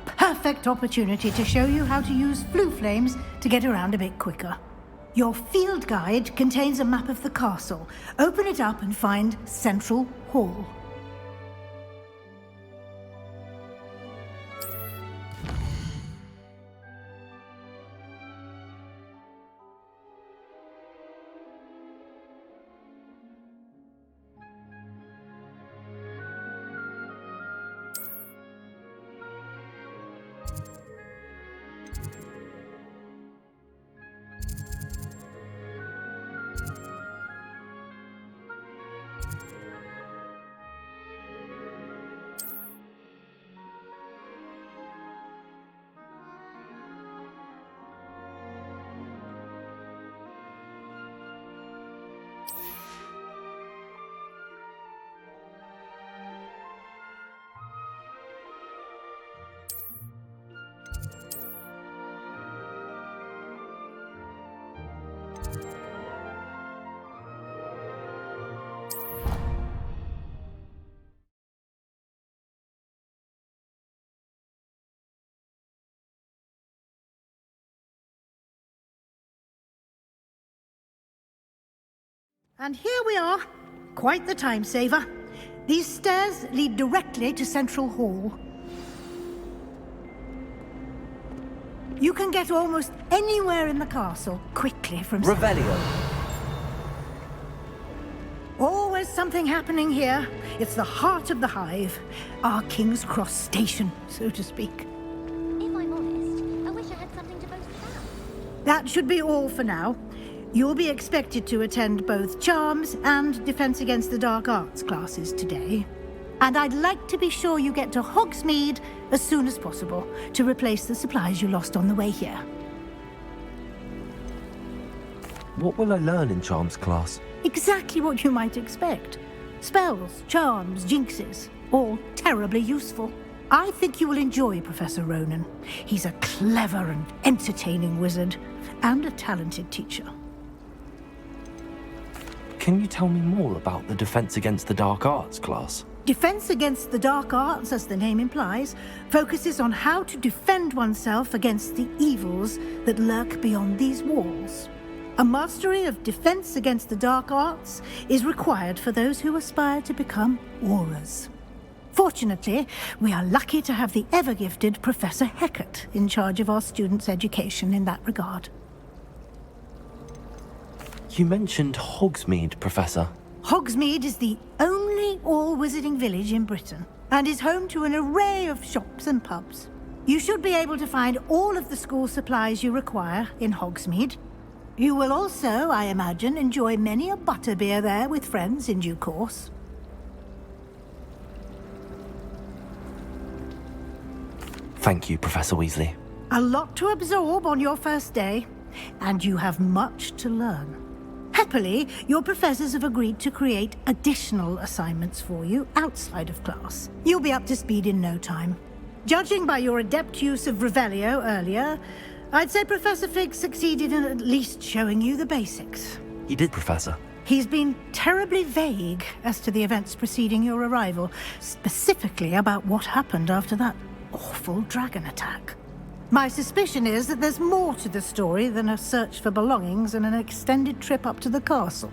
Perfect opportunity to show you how to use flue flames to get around a bit quicker. Your field guide contains a map of the castle. Open it up and find Central Hall. And here we are, Quite the time saver. These stairs lead directly to Central Hall. You can get almost anywhere in the castle quickly from... Revelio. Always something happening here. It's the heart of the hive. Our King's Cross station, so to speak. If I'm honest, I wish I had something to boast about. That should be all for now. You'll be expected to attend both Charms and Defense Against the Dark Arts classes today. And I'd like to be sure you get to Hogsmeade as soon as possible to replace the supplies you lost on the way here. What will I learn in Charms class? Exactly what you might expect. Spells, charms, jinxes, all terribly useful. I think you will enjoy Professor Ronan. He's a clever and entertaining wizard, and a talented teacher. Can you tell me more about the Defense Against the Dark Arts class? Defense Against the Dark Arts, as the name implies, focuses on how to defend oneself against the evils that lurk beyond these walls. A mastery of Defense Against the Dark Arts is required for those who aspire to become Aurors. Fortunately, we are lucky to have the ever-gifted Professor Hecat in charge of our students' education in that regard. You mentioned Hogsmeade, Professor. Hogsmeade is the only all-wizarding village in Britain, and is home to an array of shops and pubs. You should be able to find all of the school supplies you require in Hogsmeade. You will also, I imagine, enjoy many a butterbeer there with friends in due course. Thank you, Professor Weasley. A lot to absorb on your first day, and you have much to learn. Happily, your professors have agreed to create additional assignments for you outside of class. You'll be up to speed in no time. Judging by your adept use of Revelio earlier, I'd say Professor Fig succeeded in at least showing you the basics. He did, Professor. He's been terribly vague as to the events preceding your arrival, specifically about what happened after that awful dragon attack. My suspicion is that there's more to the story than a search for belongings and an extended trip up to the castle.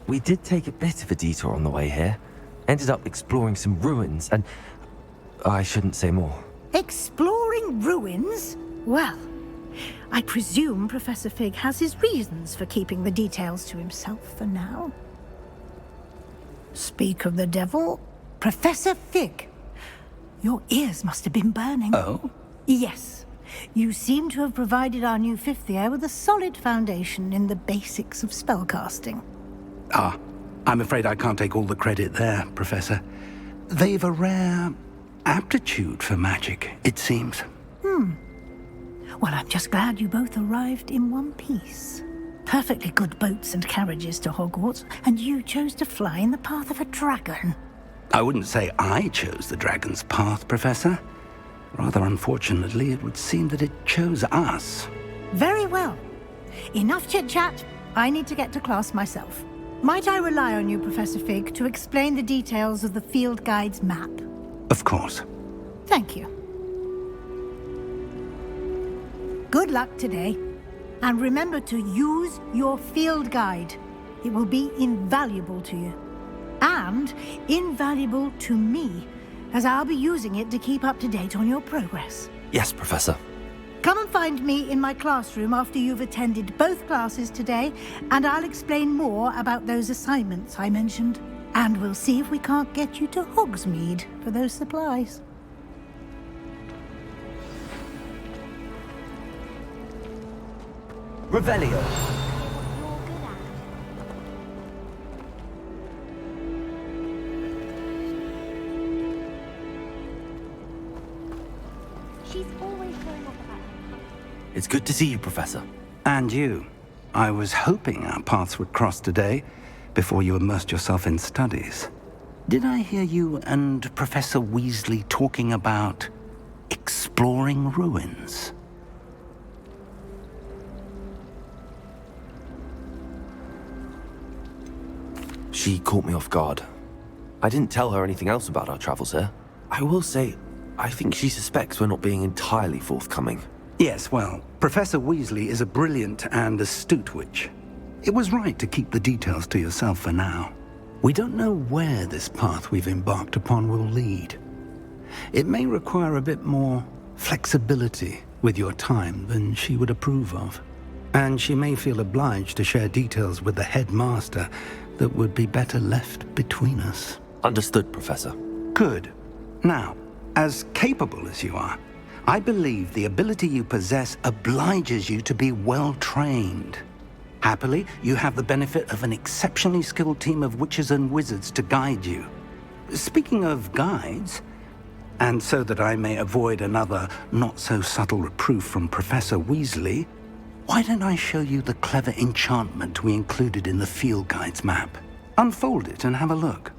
We did take a bit of a detour on the way here. Ended up exploring some ruins and... I shouldn't say more. Exploring ruins? Well, I presume Professor Fig has his reasons for keeping the details to himself for now. Speak of the devil, Professor Fig. Your ears must have been burning. Oh? Yes. You seem to have provided our new fifth year with a solid foundation in the basics of spellcasting. Ah, I'm afraid I can't take all the credit there, Professor. They've a rare aptitude for magic, it seems. Well, I'm just glad you both arrived in one piece. Perfectly good boats and carriages to Hogwarts, and you chose to fly in the path of a dragon. I wouldn't say I chose the dragon's path, Professor. Rather unfortunately, it would seem that it chose us. Very well. Enough chit-chat. I need to get to class myself. Might I rely on you, Professor Fig, to explain the details of the field guide's map? Of course. Thank you. Good luck today. And remember to use your field guide. It will be invaluable to you. And invaluable to me, as I'll be using it to keep up to date on your progress. Yes, Professor. Come and find me in my classroom after you've attended both classes today, and I'll explain more about those assignments I mentioned. And we'll see if we can't get you to Hogsmeade for those supplies. Revelio. She's always going off about it. It's good to see you, Professor. And you. I was hoping our paths would cross today, before you immersed yourself in studies. Did I hear you and Professor Weasley talking about exploring ruins? She caught me off guard. I didn't tell her anything else about our travels here. I will say, I think she suspects we're not being entirely forthcoming. Yes, well, Professor Weasley is a brilliant and astute witch. It was right to keep the details to yourself for now. We don't know where this path we've embarked upon will lead. It may require a bit more flexibility with your time than she would approve of. And she may feel obliged to share details with the headmaster that would be better left between us. Understood, Professor. Good. Now, as capable as you are, I believe the ability you possess obliges you to be well-trained. Happily, you have the benefit of an exceptionally skilled team of witches and wizards to guide you. Speaking of guides, and so that I may avoid another not-so-subtle reproof from Professor Weasley, why don't I show you the clever enchantment we included in the field guide's map? Unfold it and have a look.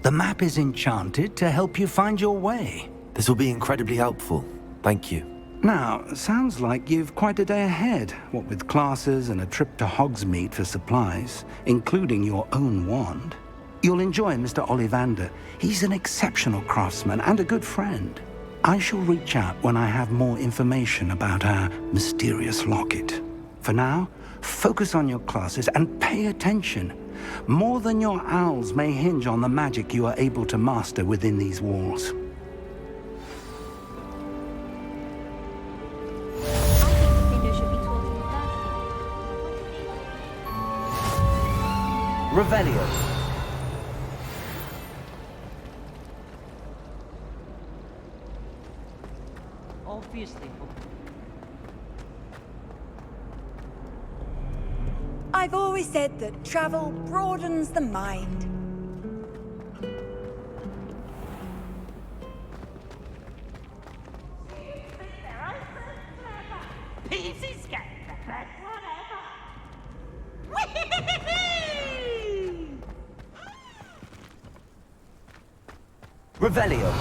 The map is enchanted to help you find your way. This will be incredibly helpful. Thank you. Now, sounds like you've quite a day ahead, what with classes and a trip to Hogsmeade for supplies, including your own wand. You'll enjoy Mr. Ollivander. He's an exceptional craftsman and a good friend. I shall reach out when I have more information about our mysterious locket. For now, focus on your classes and pay attention. More than your owls may hinge on the magic you are able to master within these walls. Revelio. Obviously. I've always said that travel broadens the mind. Peasy's getting the best one ever. Revelio.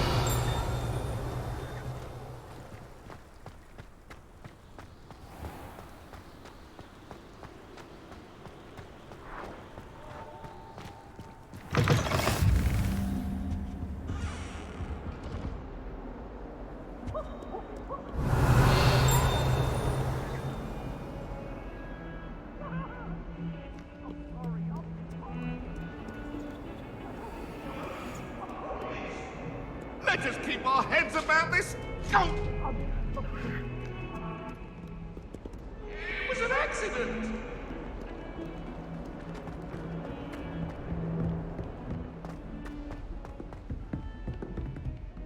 Let us keep our heads about this. Oh. It was an accident.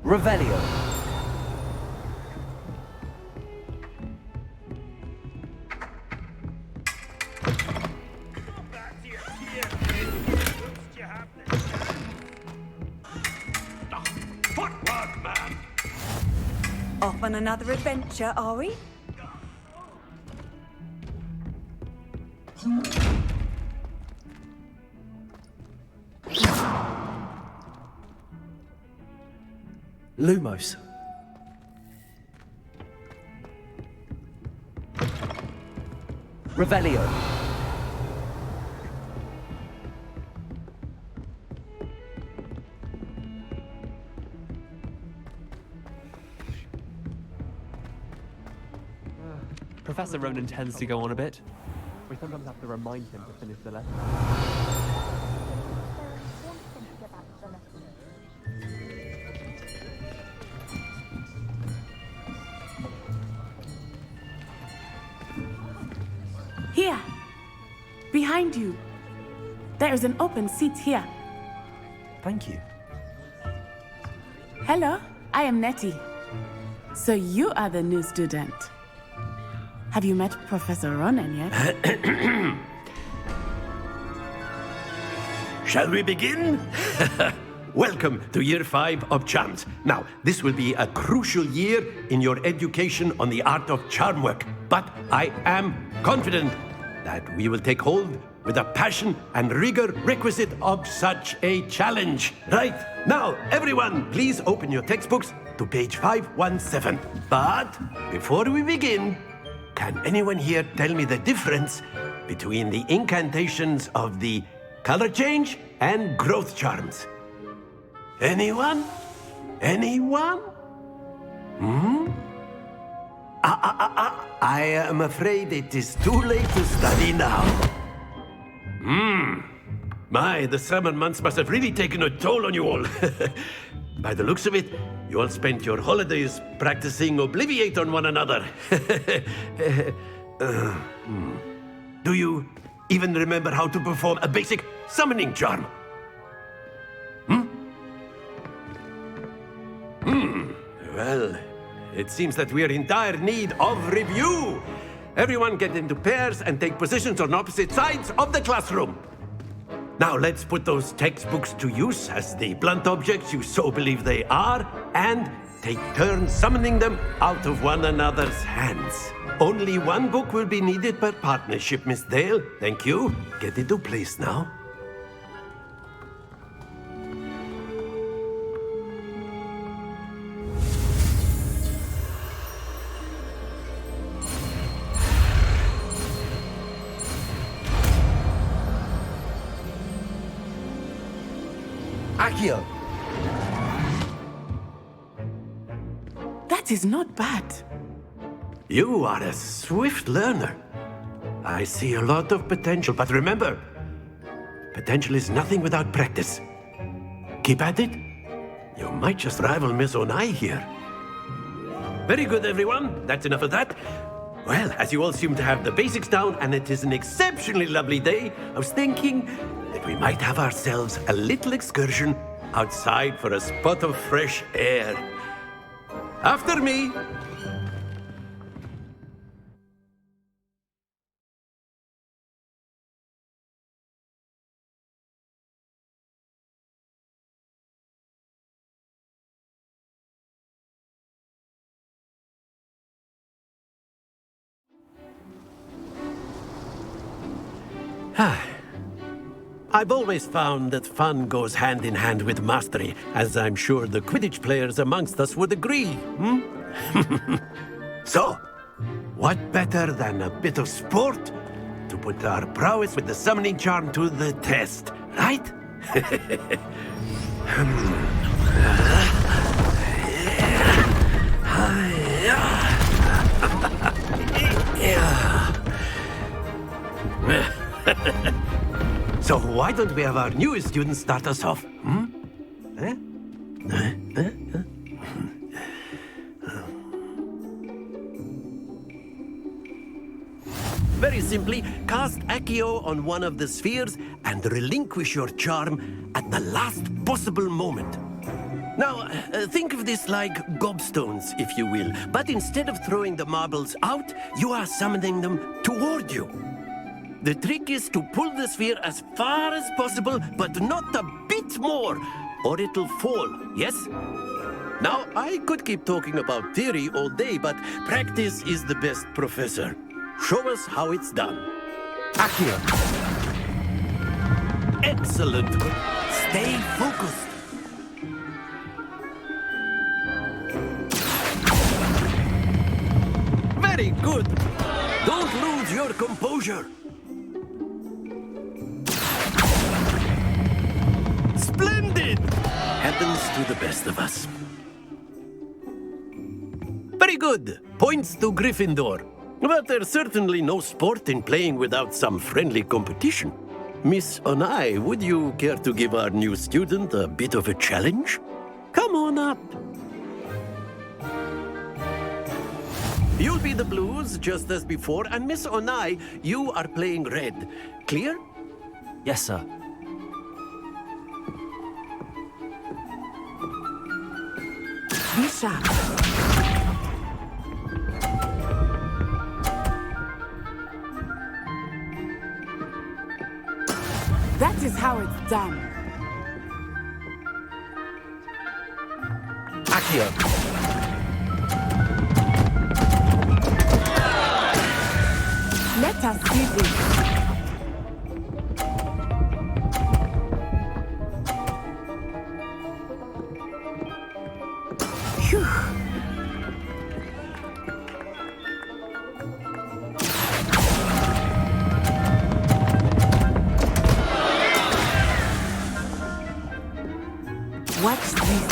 Revelio. Off on another adventure, are we? Lumos. Revelio. Professor Ronan tends to go on a bit. We sometimes have to remind him to finish the lesson. Here! Behind you! There is an open seat here. Thank you. Hello, I am Nettie. So you are the new student. Have you met Professor Ronen yet? Shall we begin? Welcome to Year 5 of Charms. Now, this will be a crucial year in your education on the art of charm work, but I am confident that we will take hold with the passion and rigor requisite of such a challenge. Right, now, everyone, please open your textbooks to page 517. But before we begin, can anyone here tell me the difference between the incantations of the color change and growth charms? Anyone? Anyone? I am afraid it is too late to study now. My, the summer months must have really taken a toll on you all. By the looks of it, you all spent your holidays practicing Obliviate on one another. Do you even remember how to perform a basic summoning charm? Well, it seems that we are in dire need of review. Everyone get into pairs and take positions on opposite sides of the classroom. Now let's put those textbooks to use as the blunt objects you so believe they are, and take turns summoning them out of one another's hands. Only one book will be needed per partnership, Miss Dale. Thank you. Get into place now. Akio. That is not bad. You are a swift learner. I see a lot of potential, but remember, potential is nothing without practice. Keep at it. You might just rival Miss Onai here. Very good, everyone. That's enough of that. Well, as you all seem to have the basics down, and it is an exceptionally lovely day, I was thinking that we might have ourselves a little excursion outside for a spot of fresh air. After me. I've always found that fun goes hand in hand with mastery, as I'm sure the Quidditch players amongst us would agree, So, what better than a bit of sport to put our prowess with the summoning charm to the test, right? So why don't we have our newest student start us off? Very simply, cast Accio on one of the spheres and relinquish your charm at the last possible moment. Now, think of this like gobstones, if you will, but instead of throwing the marbles out, you are summoning them toward you. The trick is to pull the sphere as far as possible, but not a bit more, or it'll fall, yes? Now, I could keep talking about theory all day, but practice is the best professor. Show us how it's done. Accio. Excellent. Stay focused. Very good. Don't lose your composure. Splendid! Happens to the best of us. Very good. Points to Gryffindor. But there's certainly no sport in playing without some friendly competition. Miss Onai, would you care to give our new student a bit of a challenge? Come on up. You'll be the blues, just as before, and Miss Onai, you are playing red. Clear? Yes, sir. Be sharp. is how it's done. Accio! Let us see this. Phew. Watch this.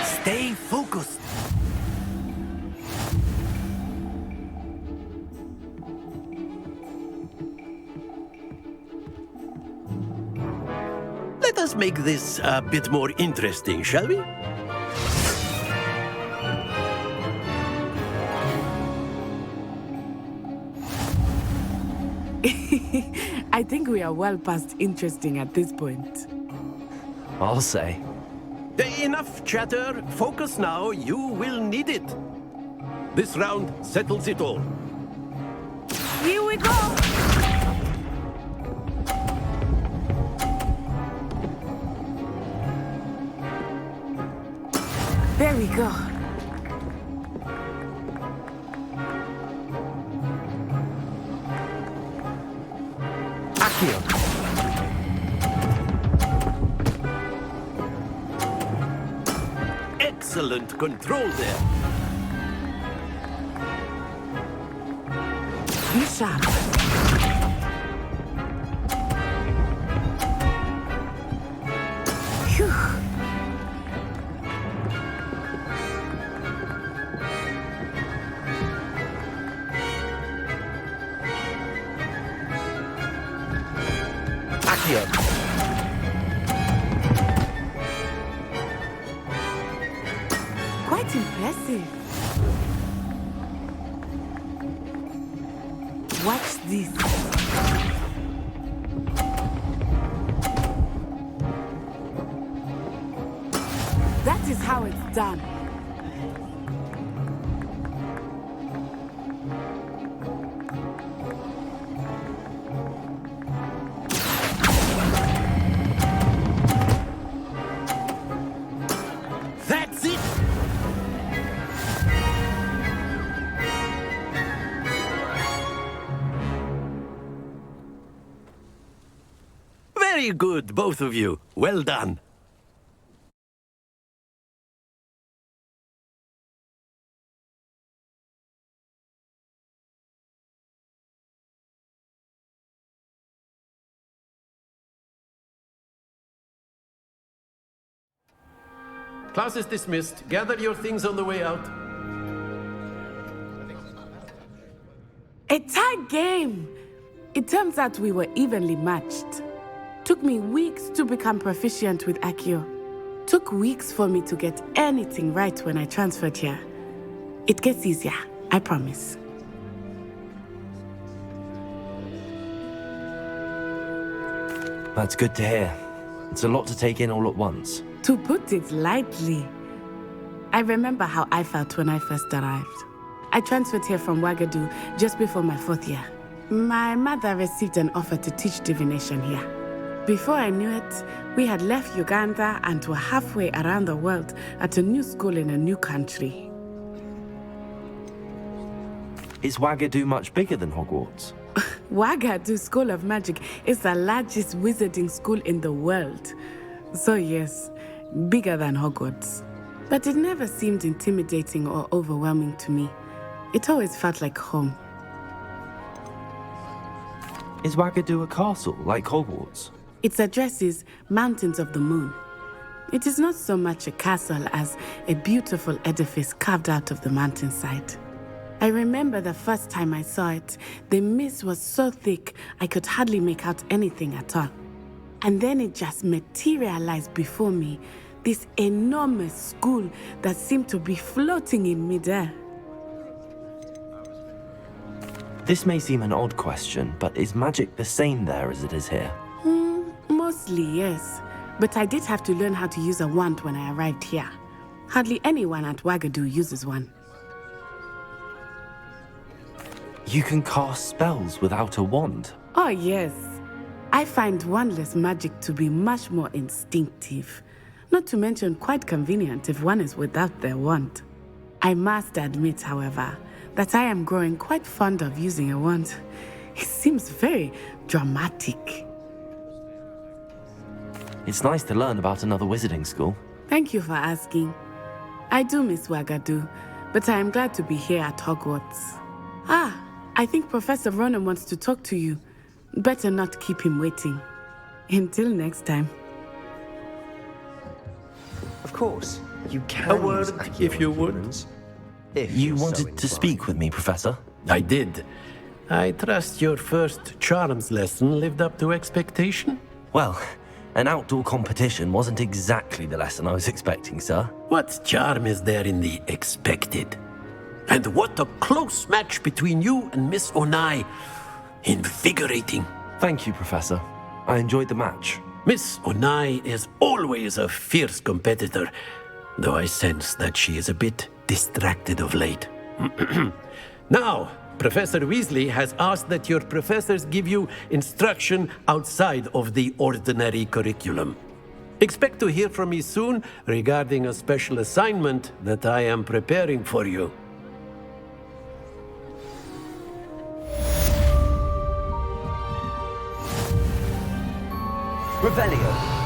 Stay focused. Let us make this a bit more interesting, shall we? I think we are well past interesting at this point. I'll say. Enough chatter. Focus now. You will need it. This round settles it all. Here we go! There we go. Accio! Excellent control there. Be sharp. Phew. Accio! Quite impressive. Watch this. That is how it's done. That's it. Very good, both of you. Well done. Class is dismissed. Gather your things on the way out. A tight game. It turns out we were evenly matched. Took me weeks to become proficient with Accio. Took weeks for me to get anything right when I transferred here. It gets easier, I promise. That's good to hear. It's a lot to take in all at once. To put it lightly, I remember how I felt when I first arrived. I transferred here from Wagadu just before my 4th year. My mother received an offer to teach divination here. Before I knew it, we had left Uganda and were halfway around the world at a new school in a new country. Is Wagadu much bigger than Hogwarts? Wagadu School of Magic is the largest wizarding school in the world. So yes, bigger than Hogwarts. But it never seemed intimidating or overwhelming to me. It always felt like home. Is Wagadu a castle like Hogwarts? Its address is Mountains of the Moon. It is not so much a castle as a beautiful edifice carved out of the mountainside. I remember the first time I saw it, the mist was so thick I could hardly make out anything at all. And then it just materialized before me, this enormous school that seemed to be floating in midair. This may seem an odd question, but is magic the same there as it is here? Mostly, yes. But I did have to learn how to use a wand when I arrived here. Hardly anyone at Wagadu uses one. You can cast spells without a wand? Oh, yes. I find wandless magic to be much more instinctive. Not to mention quite convenient if one is without their wand. I must admit, however, that I am growing quite fond of using a wand. It seems very dramatic. It's nice to learn about another wizarding school. Thank you for asking. I do miss Wagadu, but I am glad to be here at Hogwarts. I think Professor Ronan wants to talk to you. Better not keep him waiting. Until next time. Of course, you can. A word, if you would. You wanted to speak with me, Professor? I did. I trust your first charms lesson lived up to expectation? Well, an outdoor competition wasn't exactly the lesson I was expecting, sir. What charm is there in the expected? And what a close match between you and Miss Onai. Invigorating. Thank you, Professor. I enjoyed the match. Miss Onai is always a fierce competitor, though I sense that she is a bit distracted of late. Now, Professor Weasley has asked that your professors give you instruction outside of the ordinary curriculum. Expect to hear from me soon regarding a special assignment that I am preparing for you. Revelio.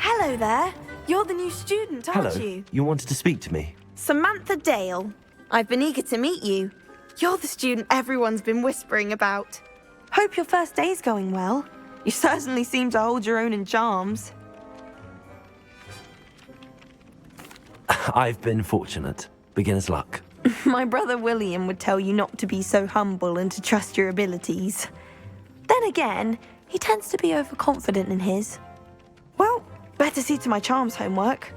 Hello there. You're the new student, aren't Hello. you? You wanted to speak to me? Samantha Dale. I've been eager to meet you. You're the student everyone's been whispering about. Hope your first day's going well. You certainly seem to hold your own in charms. I've been fortunate. Beginner's luck. My brother William would tell you not to be so humble and to trust your abilities. Then again, he tends to be overconfident in his. Well, better see to my charms homework.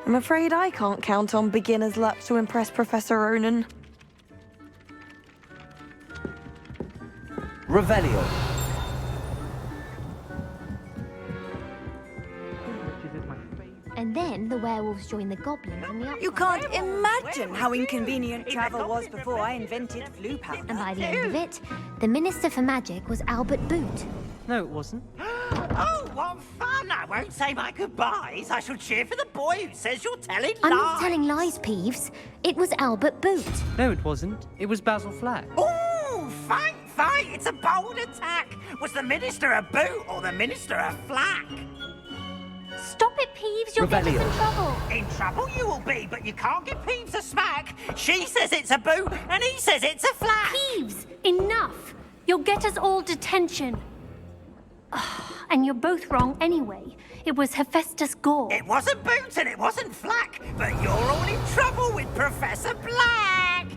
I'm afraid I can't count on beginner's luck to impress Professor Ronan. Revelio. And then the werewolves join the goblins and the You can't imagine how inconvenient travel was before I invented flu powder. And by the end of it, the Minister for Magic was Albert Boot. No, it wasn't. Oh, what fun! I won't say my goodbyes. I shall cheer for the boy who says you're telling I'm lies. not telling lies, Peeves. It was Albert Boot. No, it wasn't. It was Basil Flack. Oh, fight! It's a bold attack. Was the Minister a boot or the Minister a flack? Stop it, Peeves. You'll get us in trouble. In trouble you will be, but you can't give Peeves a smack. She says it's a boot and he says it's a flack. Peeves, enough. You'll get us all detention. And you're both wrong anyway. It was Hephaestus Gore. It wasn't boot and it wasn't flack, but you're all in trouble with Professor Black.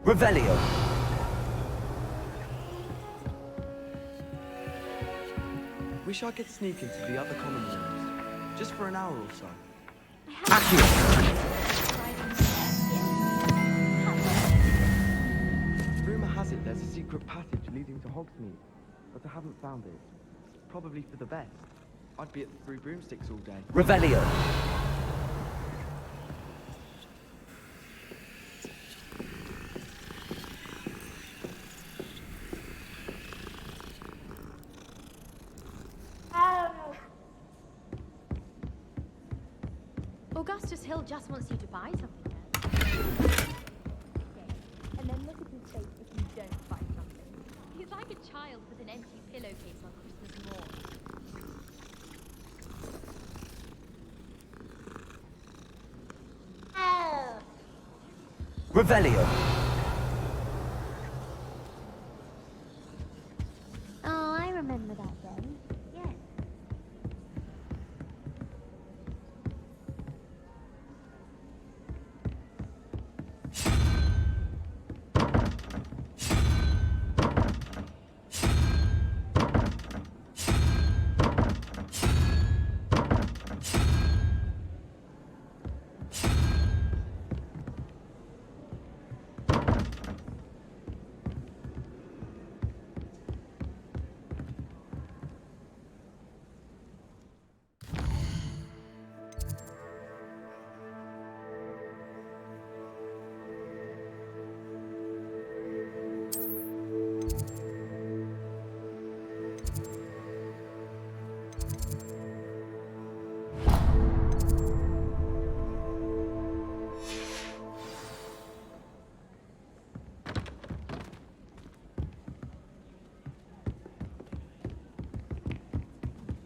Revelio. Wish I could sneak into the other common rooms, just for an hour or so. Rumor has it there's a secret passage leading to Hogsmeade, but I haven't found it. Probably for the best. I'd be at the Three Broomsticks all day. Revelio. Augustus Hill just wants you to buy something there. And then look at his face if you don't buy something. He's like a child with an empty pillowcase on Christmas morn. Revelio. Oh, I remember that day. Yes.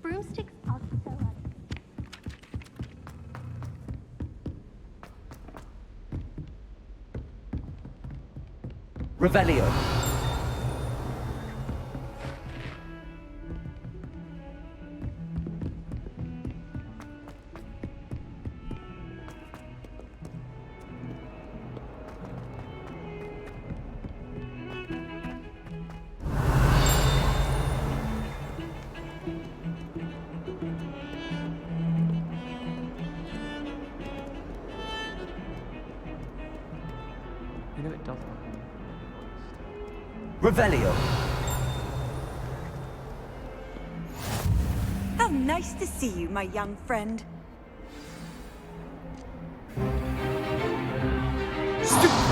Broomsticks are so Revelio. You know it does happen. Revelio. How nice to see you, my young friend. Stupefy!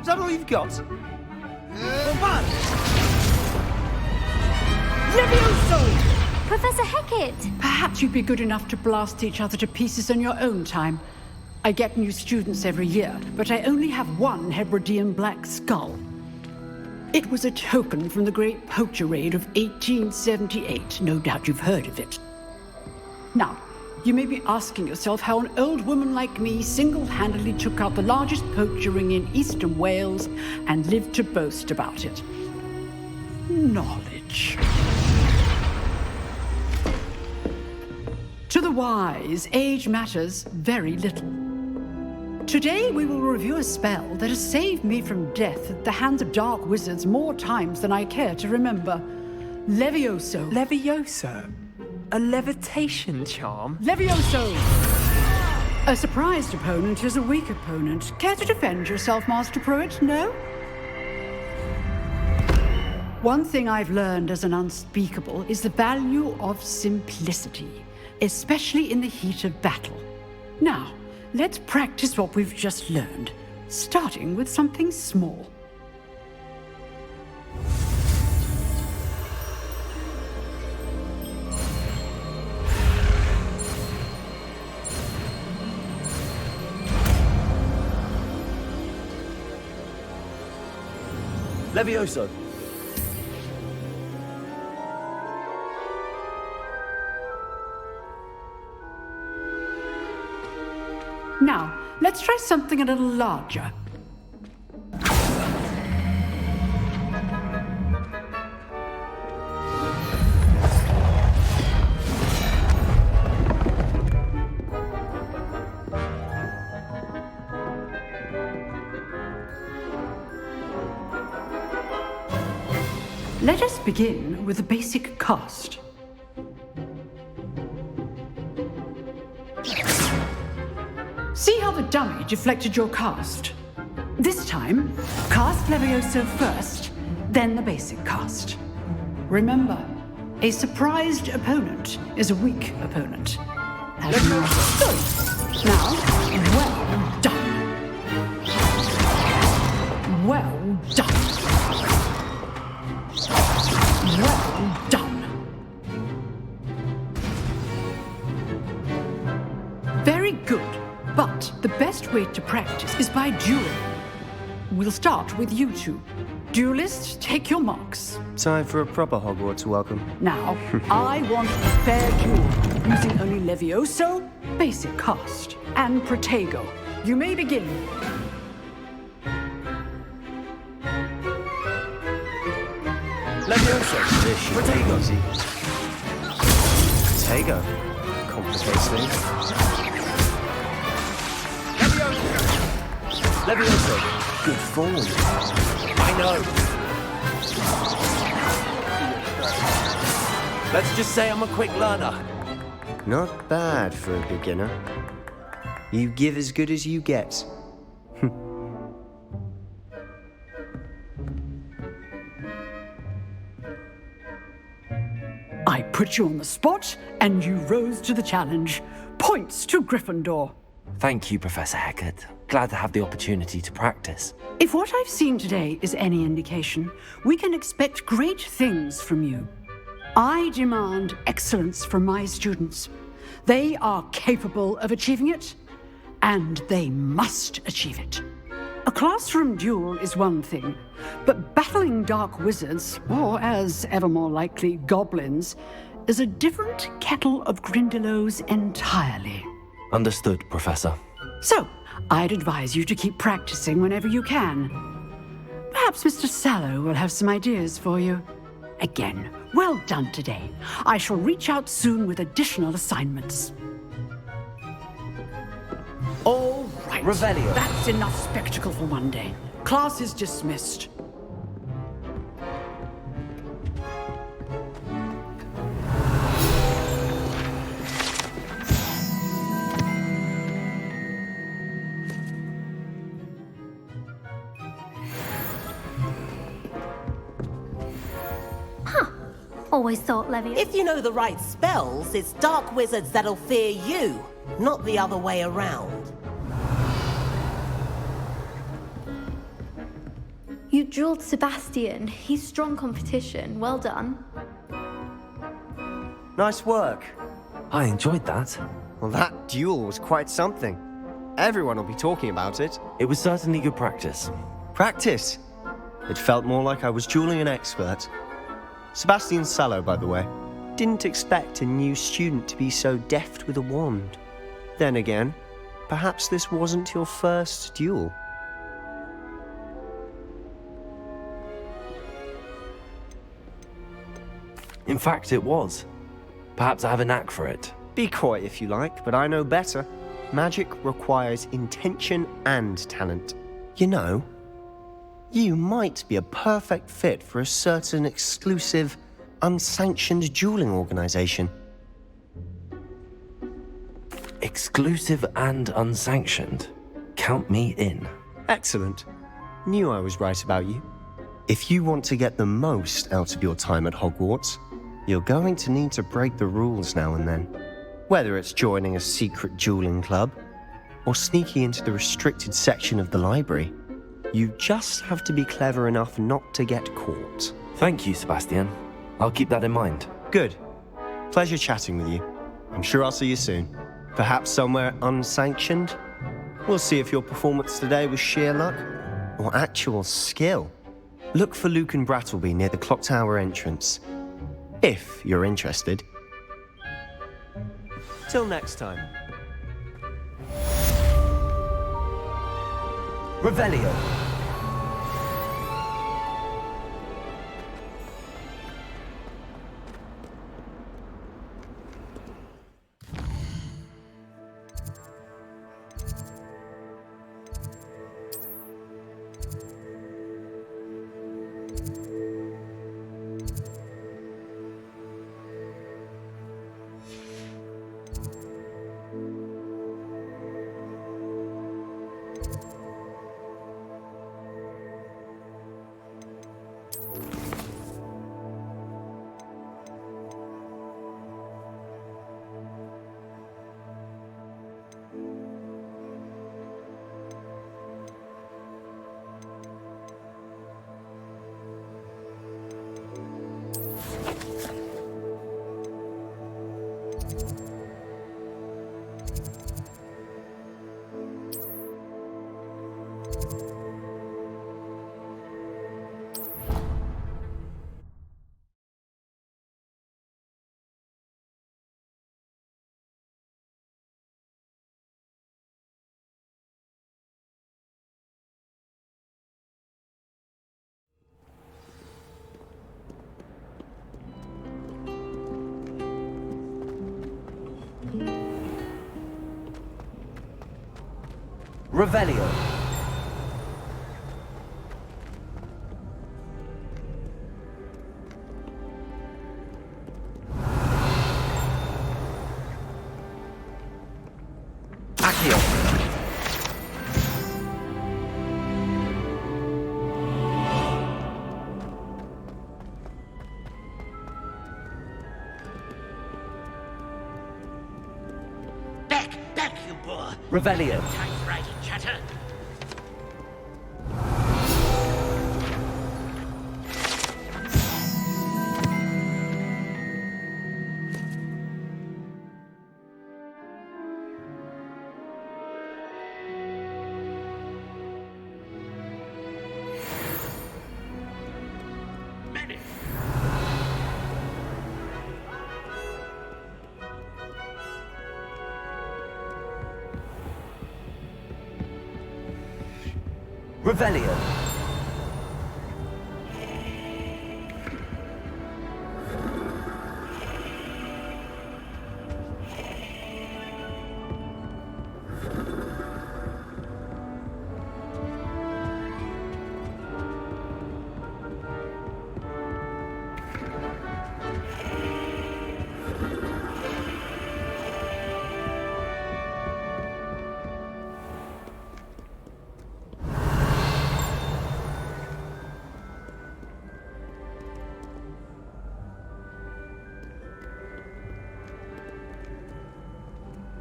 Is that all you've got? Levioso! Professor Hecat! Perhaps you'd be good enough to blast each other to pieces in your own time. I get new students every year, but I only have one Hebridean black skull. It was a token from the Great Poacher Raid of 1878. No doubt you've heard of it. Now, you may be asking yourself how an old woman like me single-handedly took out the largest poacher ring in eastern Wales and lived to boast about it. Knowledge. To the wise, age matters very little. Today we will review a spell that has saved me from death at the hands of dark wizards more times than I care to remember. Levioso. Levioso? A levitation charm? Levioso! A surprised opponent is a weak opponent. Care to defend yourself, Master Pruitt? No? One thing I've learned as an unspeakable is the value of simplicity, especially in the heat of battle. Now, let's practice what we've just learned, starting with something small. Levioso. Now, let's try something a little larger. Let us begin with the basic cast. See how the dummy deflected your cast? This time, cast Levioso first, then the basic cast. Remember, a surprised opponent is a weak opponent. As you know. Good. Now, well done. Well done. Well done. Very good. But the best way to practice is by dueling. We'll start with you two. Duelists, take your marks. Time for a proper Hogwarts welcome. Now, I want a fair duel, using only Levioso, basic cast, and Protego. You may begin. Levioso. Protego. Protego. Complicates things. Levioso. Good form. I know. Let's just say I'm a quick learner. Not bad for a beginner. You give as good as you get. I put you on the spot, and you rose to the challenge. Points to Gryffindor. Thank you, Professor Hecat. Glad to have the opportunity to practice. If what I've seen today is any indication, we can expect great things from you. I demand excellence from my students. They are capable of achieving it, and they must achieve it. A classroom duel is one thing, but battling dark wizards, or as ever more likely, goblins, is a different kettle of Grindylows entirely. Understood, Professor. So, I'd advise you to keep practicing whenever you can. Perhaps Mr. Sallow will have some ideas for you. Again, well done today. I shall reach out soon with additional assignments. All right. Revelio. That's enough spectacle for one day. Class is dismissed. Always thought Levioso. If you know the right spells, it's dark wizards that'll fear you, not the other way around. You dueled Sebastian. He's strong competition. Well done. Nice work. I enjoyed that. Well, that duel was quite something. Everyone will be talking about it. It was certainly good practice. Practice? It felt more like I was dueling an expert. Sebastian Sallow, by the way. Didn't expect a new student to be so deft with a wand. Then again, perhaps this wasn't your first duel. In fact, it was. Perhaps I have a knack for it. Be coy if you like, but I know better. Magic requires intention and talent. You know, you might be a perfect fit for a certain exclusive, unsanctioned dueling organization. Exclusive and unsanctioned? Count me in. Excellent. Knew I was right about you. If you want to get the most out of your time at Hogwarts, you're going to need to break the rules now and then. Whether it's joining a secret dueling club, or sneaking into the restricted section of the library, you just have to be clever enough not to get caught. Thank you, Sebastian. I'll keep that in mind. Good. Pleasure chatting with you. I'm sure I'll see you soon. Perhaps somewhere unsanctioned? We'll see if your performance today was sheer luck or actual skill. Look for Luke and Brattleby near the clock tower entrance, if you're interested. Till next time. Revelio. Revelio. Accio. Back, you boor! Revelio. Time's right, chatter. Revelio.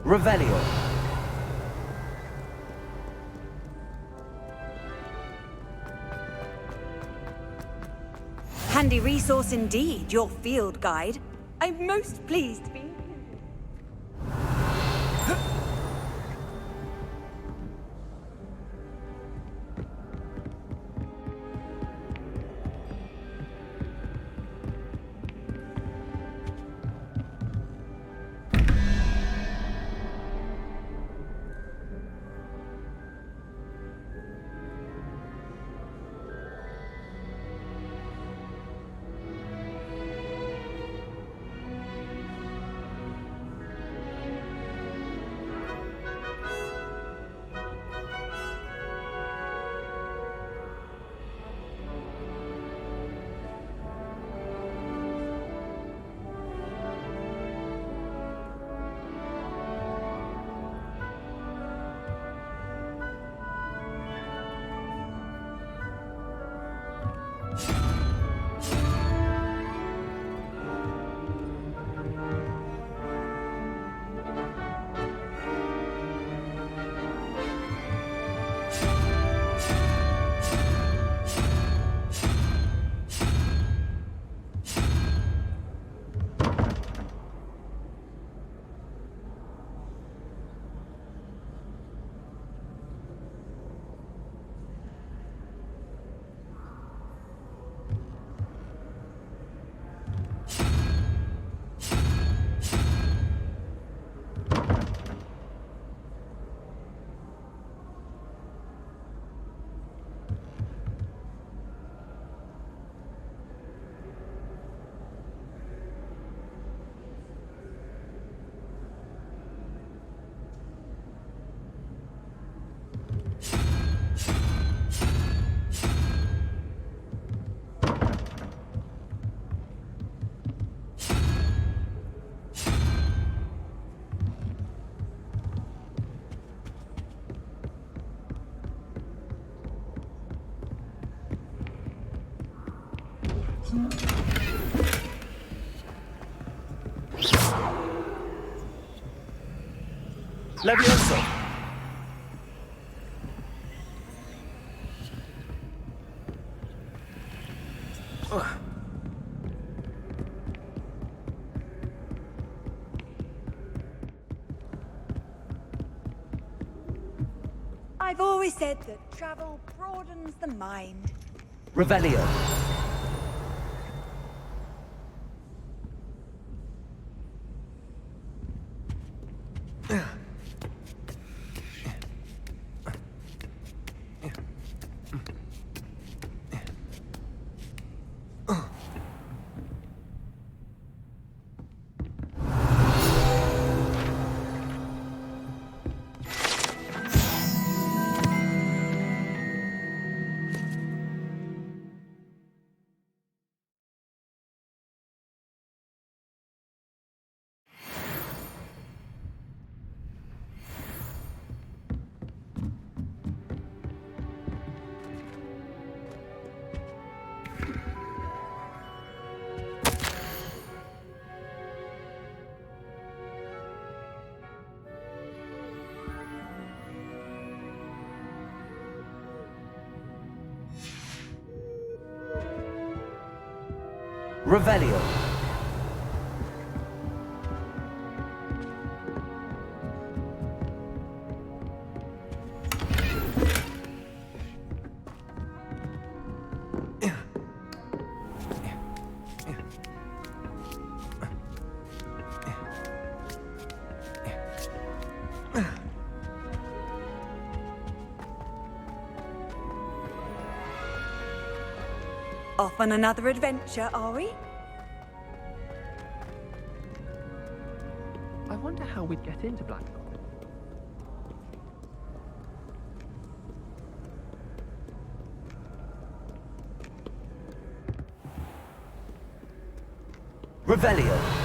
Revelio. Handy resource indeed, your field guide. I'm most pleased to be included. Levioso! I've always said that travel broadens the mind. Revelio. Revelio. Off on another adventure, are we? I wonder how we'd get into Blackpool. Revelio.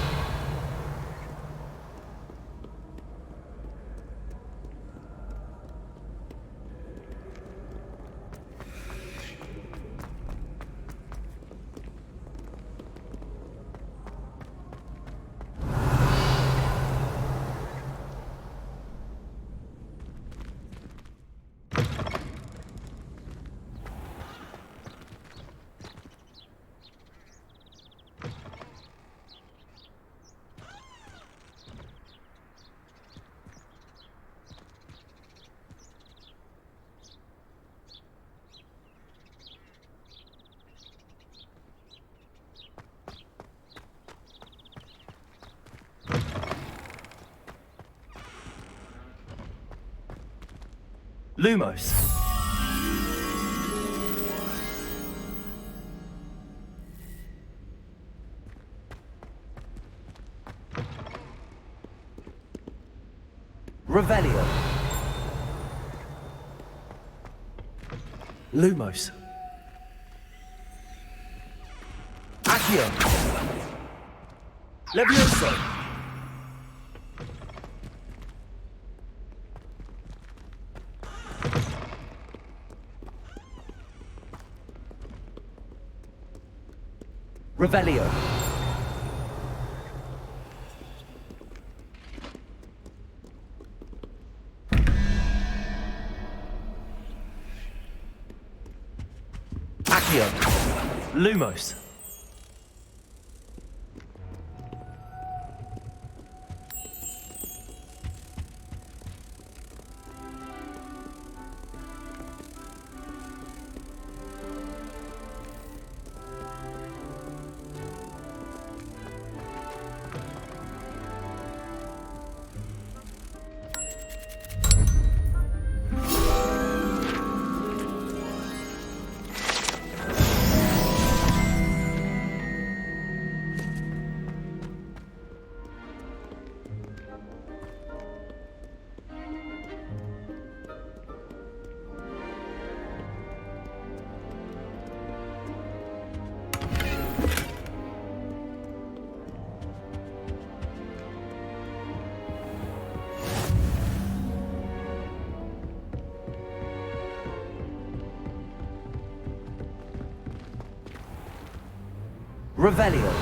Lumos. Revelio. Lumos. Accio. Levioso. Revelio. Accio. Lumos. Revelio.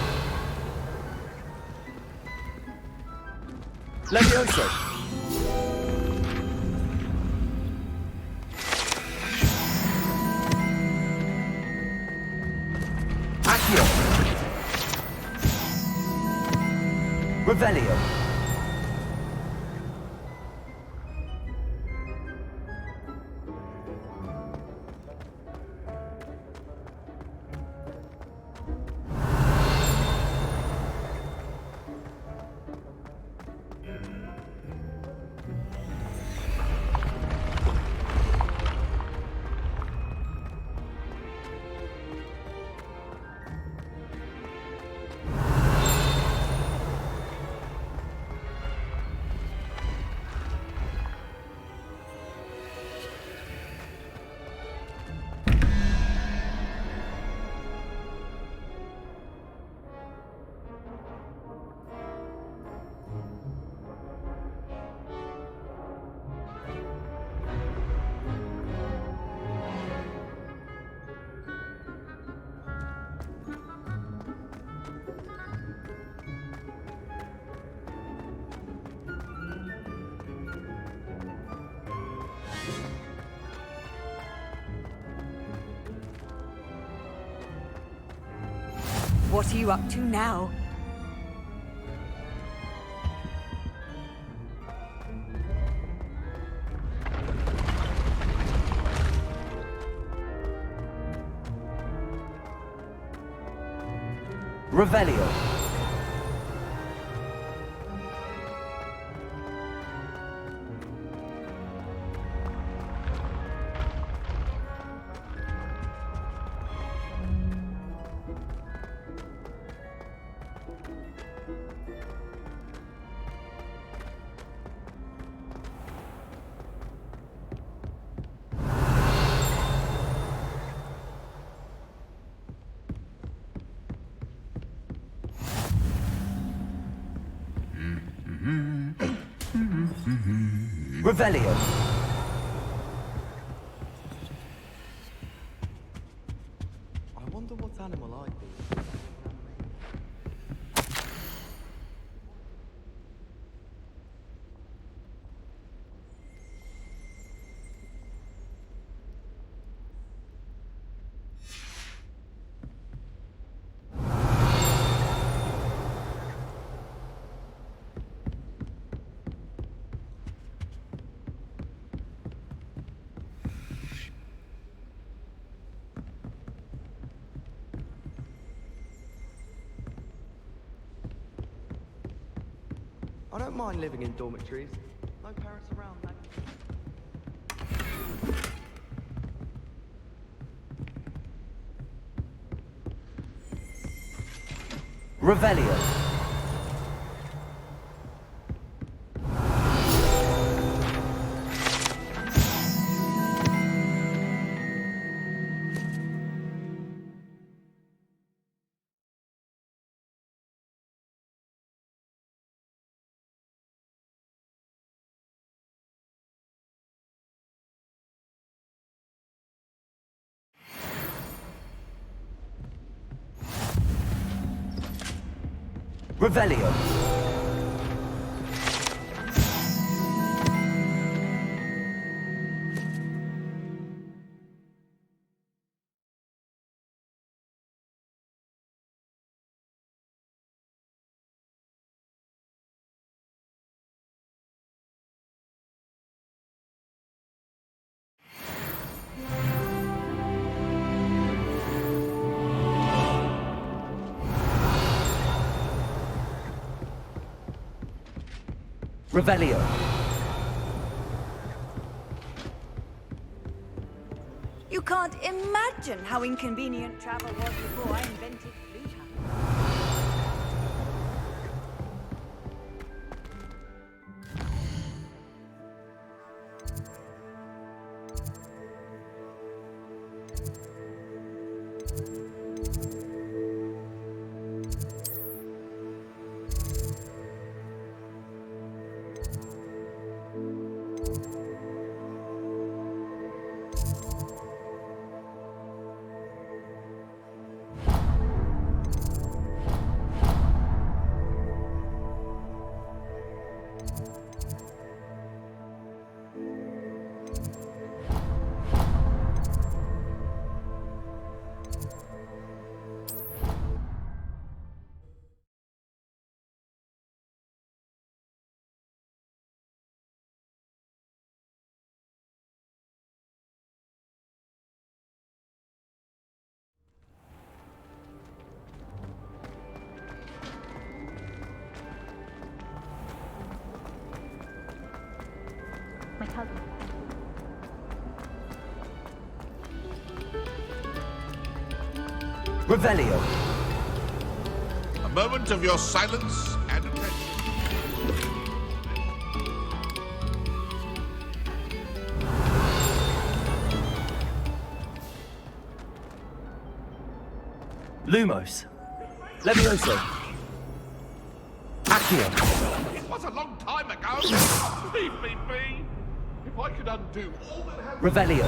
Levioso. Accio. Revelio. What are you up to now? Revelio. Revelio. I wonder what animal I'd be. I don't mind living in dormitories. No parents around, thank you. Revelio. Revelio. Revelio. You can't imagine how inconvenient travel was before I invented blue travel. Revelio. A moment of your silence and attention. Lumos. Levioso. Accio. It was a long time ago. Leave me be. If I could undo all that has... Revelio.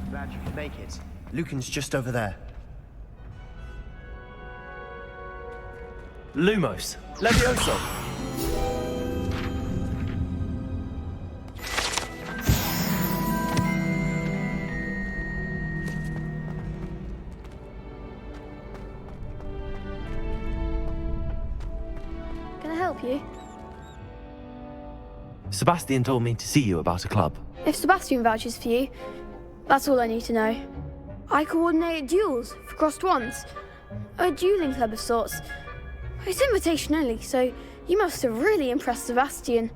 Glad you could make it. Lucan's just over there. Lumos. Levioso. Can I help you? Sebastian told me to see you about a club. If Sebastian vouches for you, that's all I need to know. I coordinate duels for crossed wands. A dueling club of sorts. It's invitation only, so you must have really impressed Sebastian.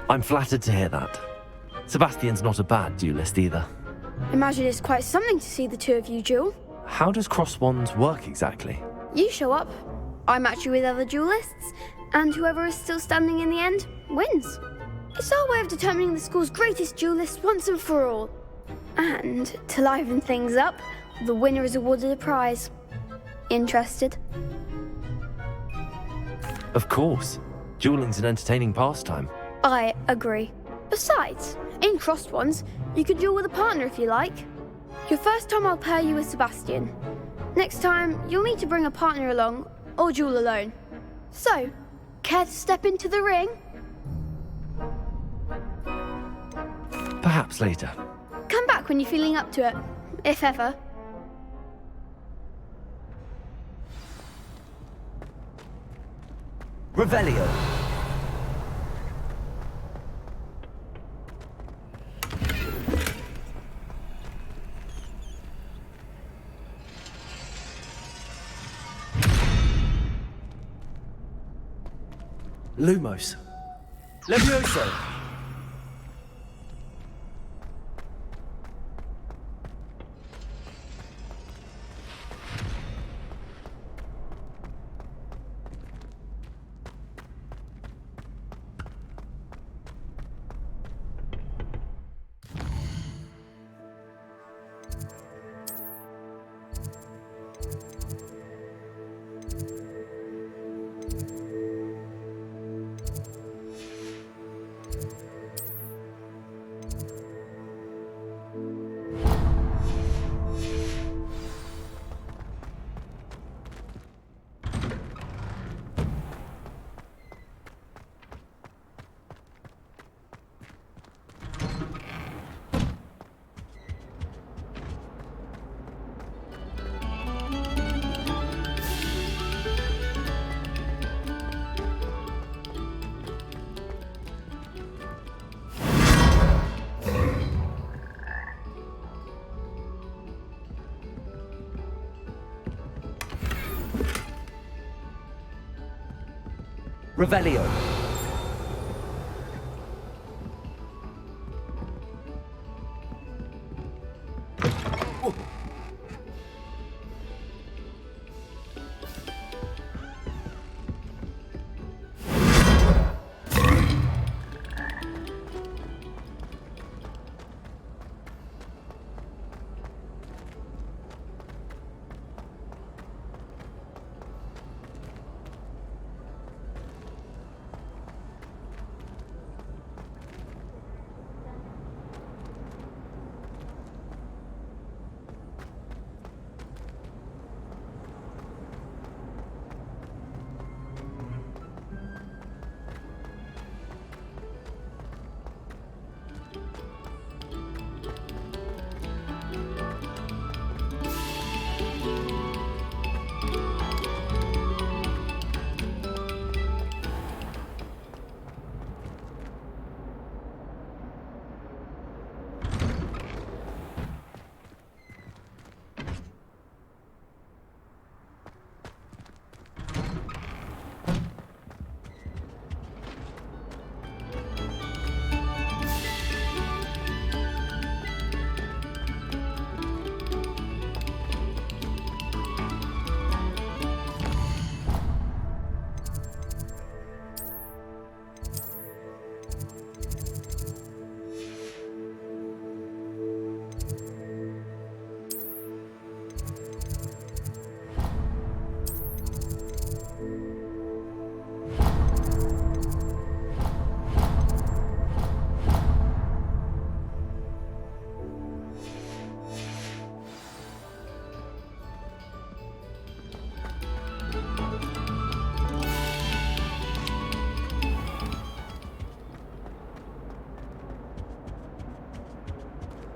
I'm flattered to hear that. Sebastian's not a bad duelist either. Imagine it's quite something to see the two of you duel. How does cross wands work exactly? You show up, I match you with other duelists, and whoever is still standing in the end wins. It's our way of determining the school's greatest duelist once and for all. And to liven things up, the winner is awarded a prize. Interested? Of course. Dueling's an entertaining pastime. I agree. Besides, in crossed ones, you can duel with a partner if you like. Your first time I'll pair you with Sebastian. Next time, you'll need to bring a partner along, or duel alone. So, care to step into the ring? Perhaps later. Come back when you're feeling up to it, if ever. Revelio. Lumos. Levioso. Revelio.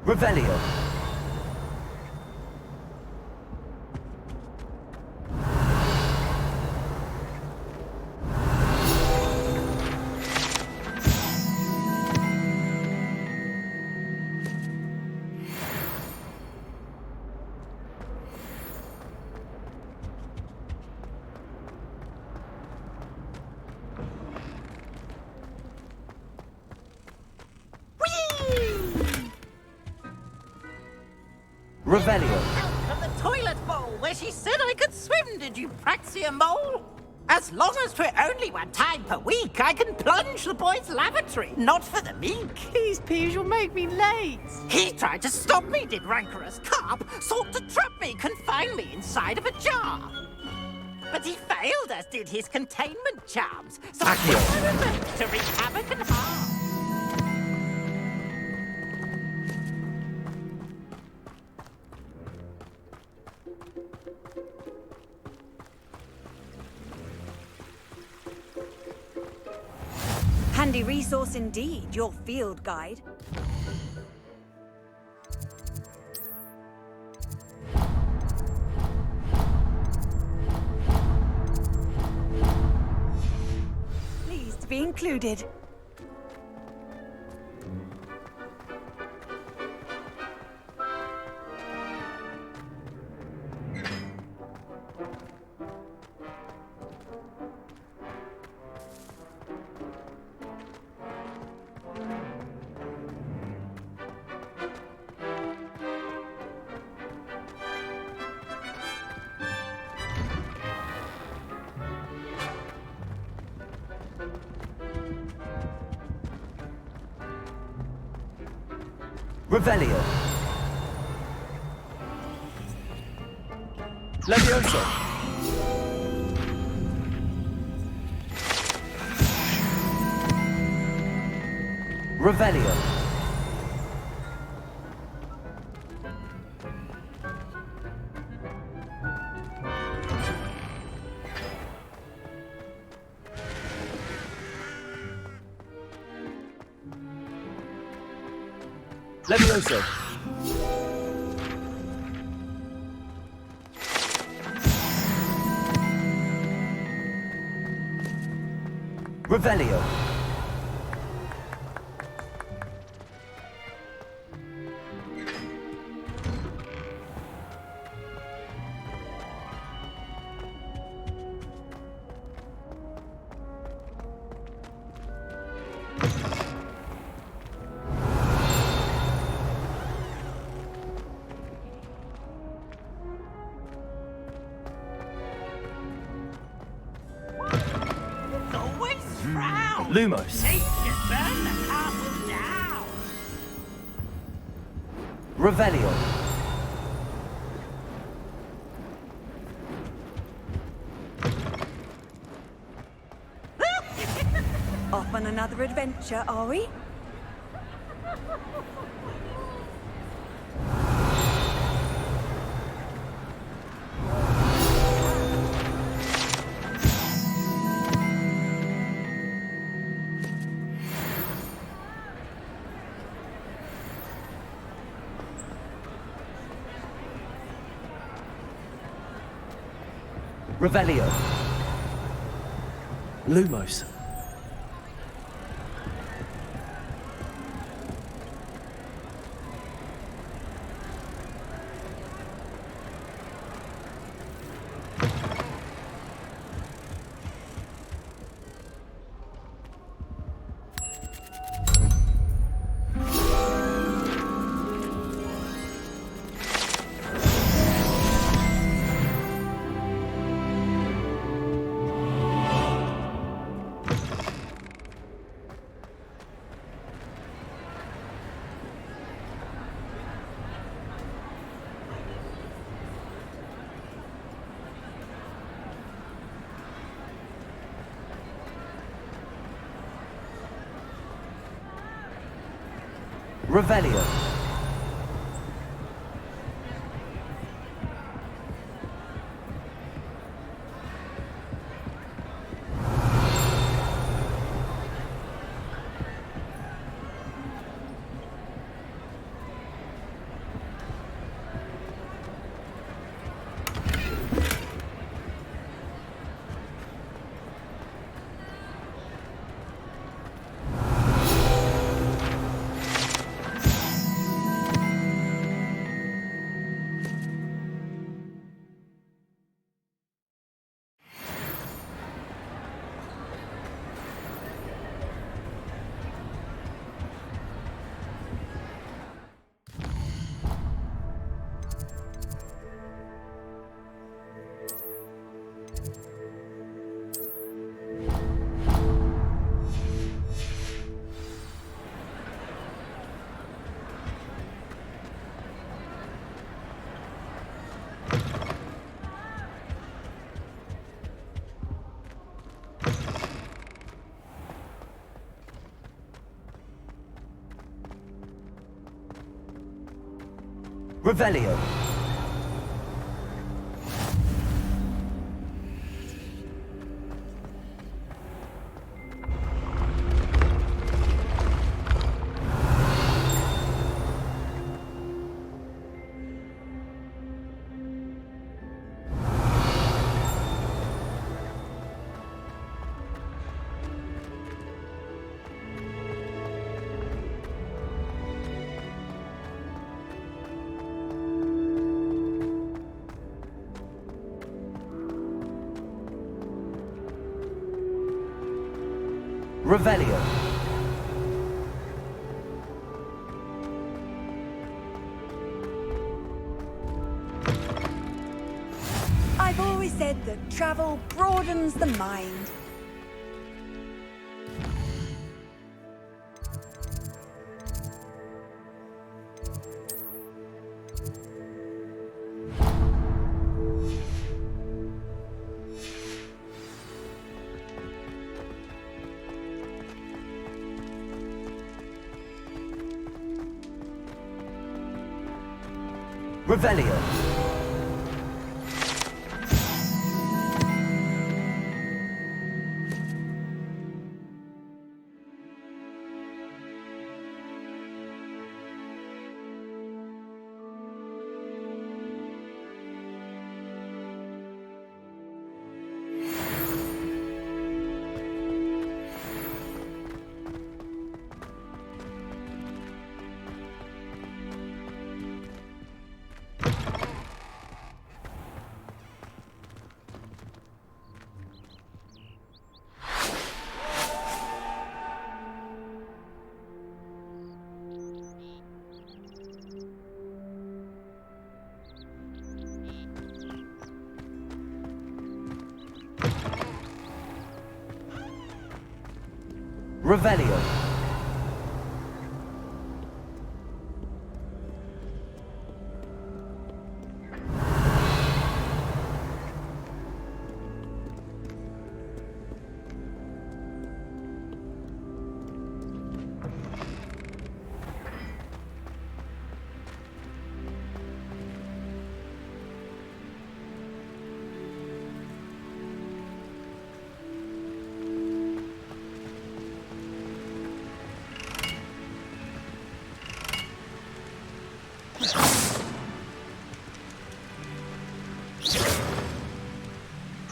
Revelio. Revelio. From the toilet bowl where she said I could swim, did you praxia mole? As long as we're only one time per week, I can plunge the boys' lavatory, not for the meek. Please, Peas, you'll make me late. He tried to stop me, did rancorous carp, sought to trap me, confine me inside of a jar. But he failed, as did his containment charms. So I to wreak havoc and harm. Handy resource indeed, your field guide. Pleased to be included. Revelio. Levioso. Revelio. Levioso. Revelio. Lumos. Burn the castle down. Revelio. Off on another adventure, are we? Revelio. Lumos. Revelio. Revelio. Revelio. I've always said that travel broadens the mind. Revelio. Revelio.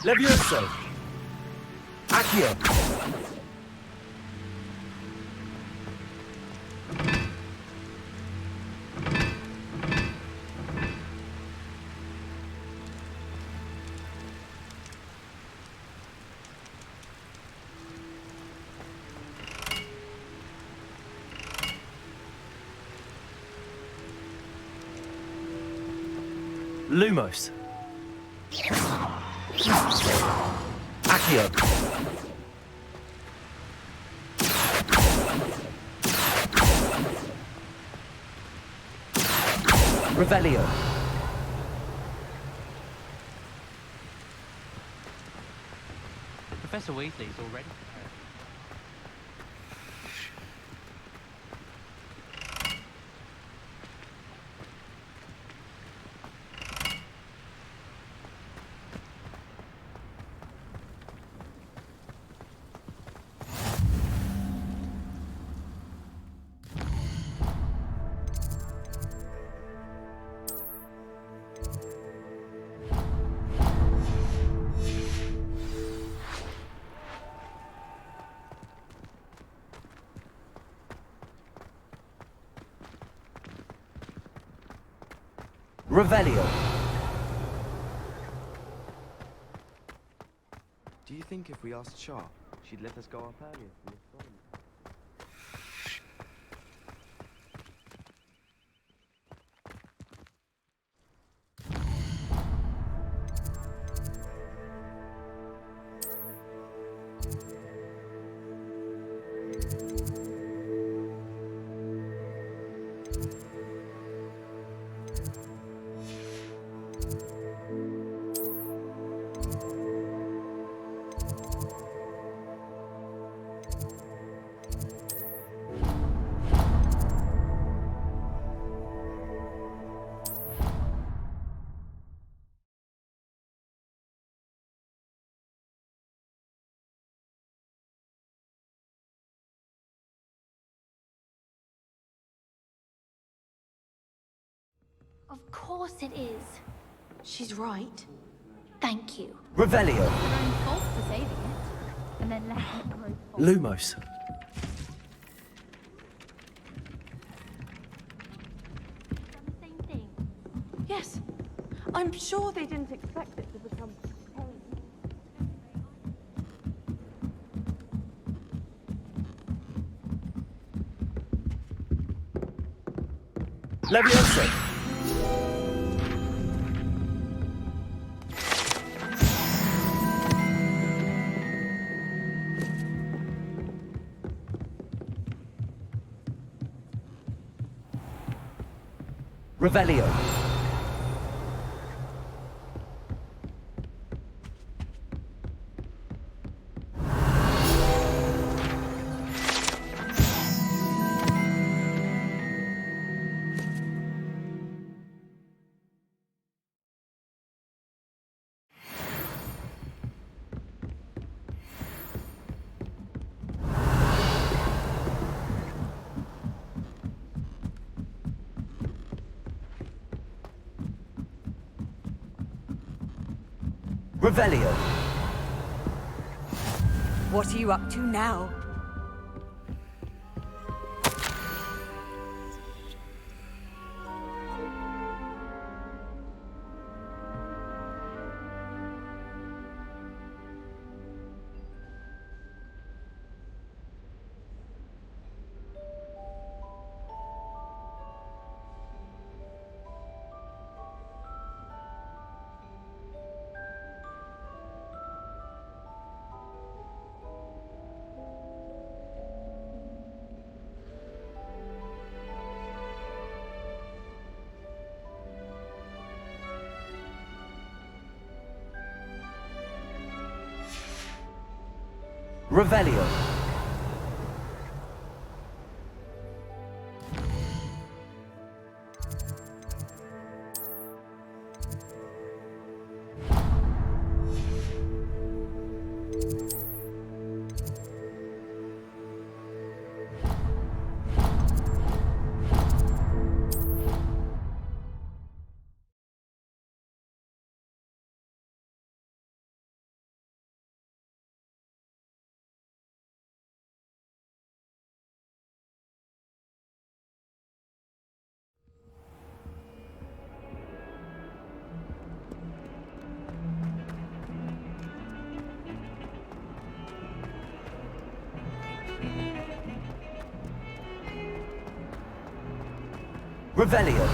Levioso. Accio. Lumos. Accio. Revelio. Professor Weasley's already prepared. Revelio. Do you think if we asked Sharp, she'd let us go up earlier for the astronomy? course it is. She's right. Thank you. Revelio. Your own fault for saving it, and then letting it grow false. Lumos. Same thing. Yes. I'm sure they didn't expect it to become tame. Levioso. Revelio. Revelio. What are you up to now? Revelio. Revelio.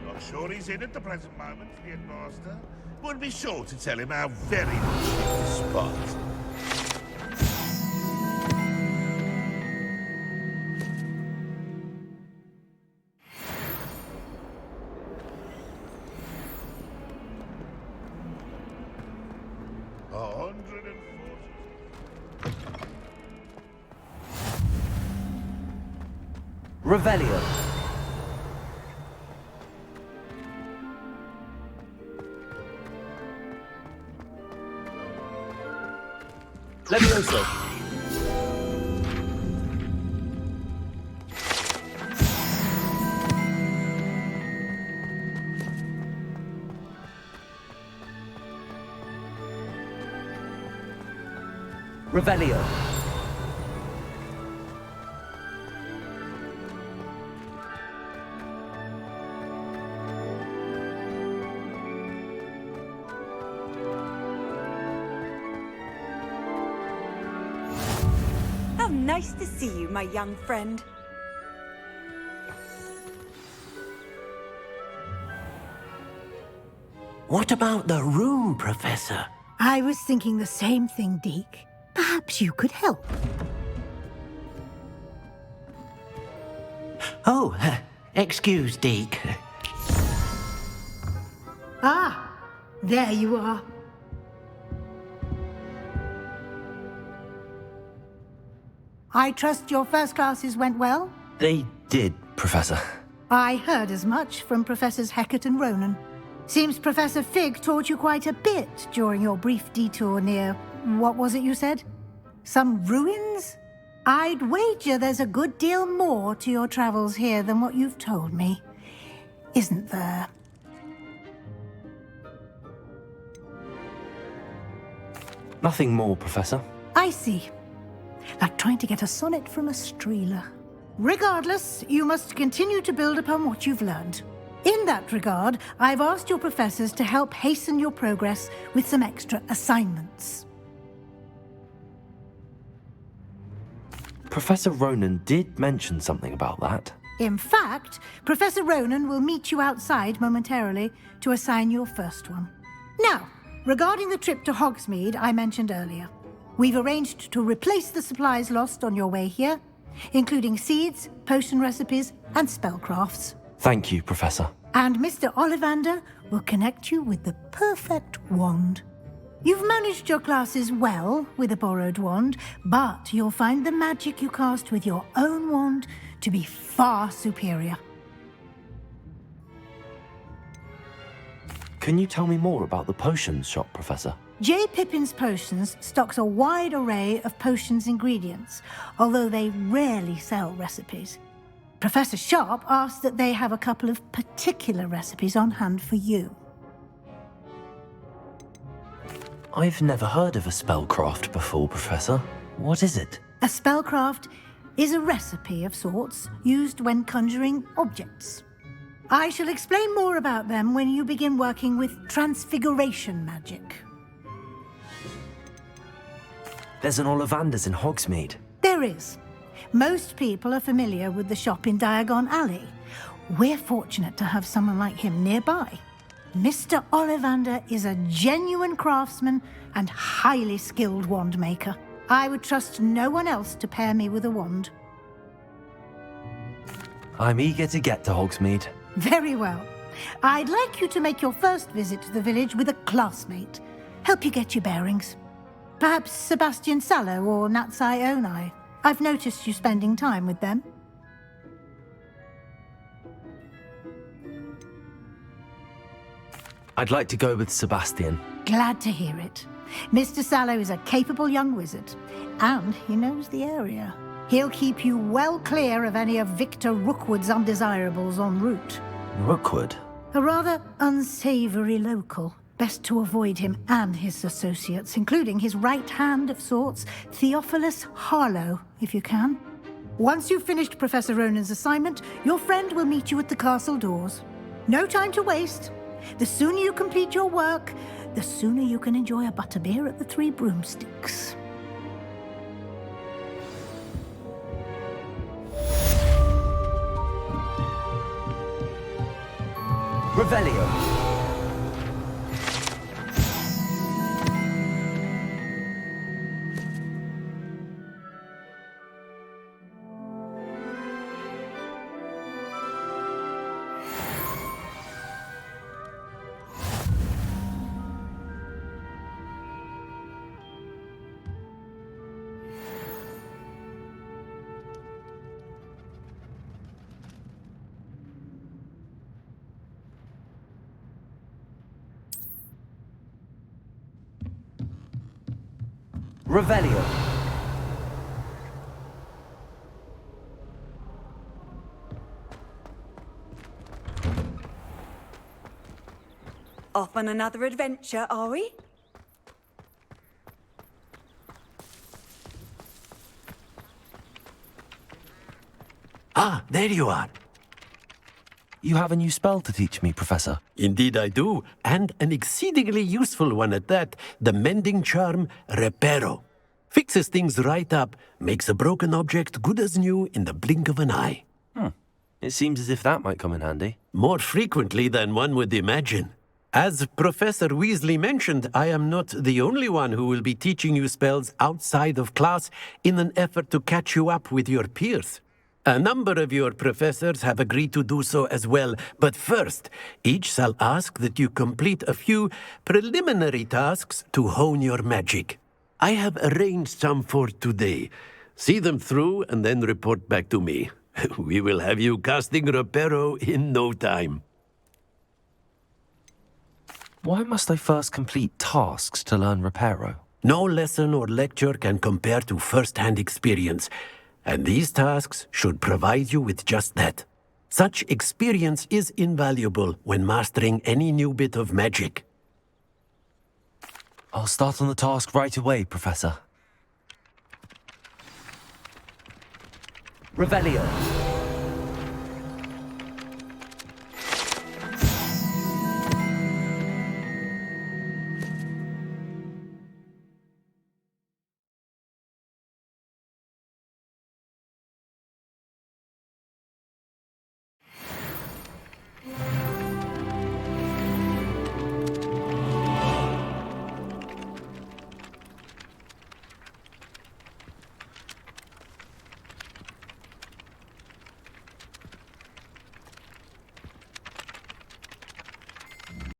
Not sure he's in at the present moment, the headmaster. Would be sure to tell him how very much he's to spot. Revelio. Levioso. Revelio. How nice to see you, my young friend. What about the room, Professor? I was thinking the same thing, Deke. Perhaps you could help. Oh, excuse, Deke. Ah, there you are. I trust your first classes went well? They did, Professor. I heard as much from Professors Hecat and Ronan. Seems Professor Fig taught you quite a bit during your brief detour near... what was it you said? Some ruins? I'd wager there's a good deal more to your travels here than what you've told me. Isn't there? Nothing more, Professor. I see. Like trying to get a sonnet from a streeler. Regardless, you must continue to build upon what you've learned. In that regard, I've asked your professors to help hasten your progress with some extra assignments. Professor Ronan did mention something about that. In fact, Professor Ronan will meet you outside momentarily to assign your first one. Now, regarding the trip to Hogsmeade I mentioned earlier, we've arranged to replace the supplies lost on your way here, including seeds, potion recipes, and spellcrafts. Thank you, Professor. And Mr. Ollivander will connect you with the perfect wand. You've managed your classes well with a borrowed wand, but you'll find the magic you cast with your own wand to be far superior. Can you tell me more about the potions shop, Professor? J. Pippin's Potions stocks a wide array of potions ingredients, although they rarely sell recipes. Professor Sharp asked that they have a couple of particular recipes on hand for you. I've never heard of a spellcraft before, Professor. What is it? A spellcraft is a recipe of sorts used when conjuring objects. I shall explain more about them when you begin working with transfiguration magic. There's an Ollivander's in Hogsmeade. There is. Most people are familiar with the shop in Diagon Alley. We're fortunate to have someone like him nearby. Mr. Ollivander is a genuine craftsman and highly skilled wand maker. I would trust no one else to pair me with a wand. I'm eager to get to Hogsmeade. Very well. I'd like you to make your first visit to the village with a classmate. Help you get your bearings. Perhaps Sebastian Sallow or Natsai Onai. I've noticed you spending time with them. I'd like to go with Sebastian. Glad to hear it. Mr. Sallow is a capable young wizard, and he knows the area. He'll keep you well clear of any of Victor Rookwood's undesirables en route. Rookwood? A rather unsavory local. Best to avoid him and his associates, including his right hand of sorts, Theophilus Harlow, if you can. Once you've finished Professor Ronan's assignment, your friend will meet you at the castle doors. No time to waste. The sooner you complete your work, the sooner you can enjoy a butterbeer at the Three Broomsticks. Revelio. Revelio. Off on another adventure, are we? Ah, there you are. You have a new spell to teach me, Professor. Indeed I do, and an exceedingly useful one at that, the mending charm Reparo. Fixes things right up, makes a broken object good as new in the blink of an eye. It seems as if that might come in handy. More frequently than one would imagine. As Professor Weasley mentioned, I am not the only one who will be teaching you spells outside of class in an effort to catch you up with your peers. A number of your professors have agreed to do so as well, but first, each shall ask that you complete a few preliminary tasks to hone your magic. I have arranged some for today. See them through and then report back to me. We will have you casting Reparo in no time. Why must I first complete tasks to learn Reparo? No lesson or lecture can compare to first-hand experience, and these tasks should provide you with just that. Such experience is invaluable when mastering any new bit of magic. I'll start on the task right away, Professor. Revelio.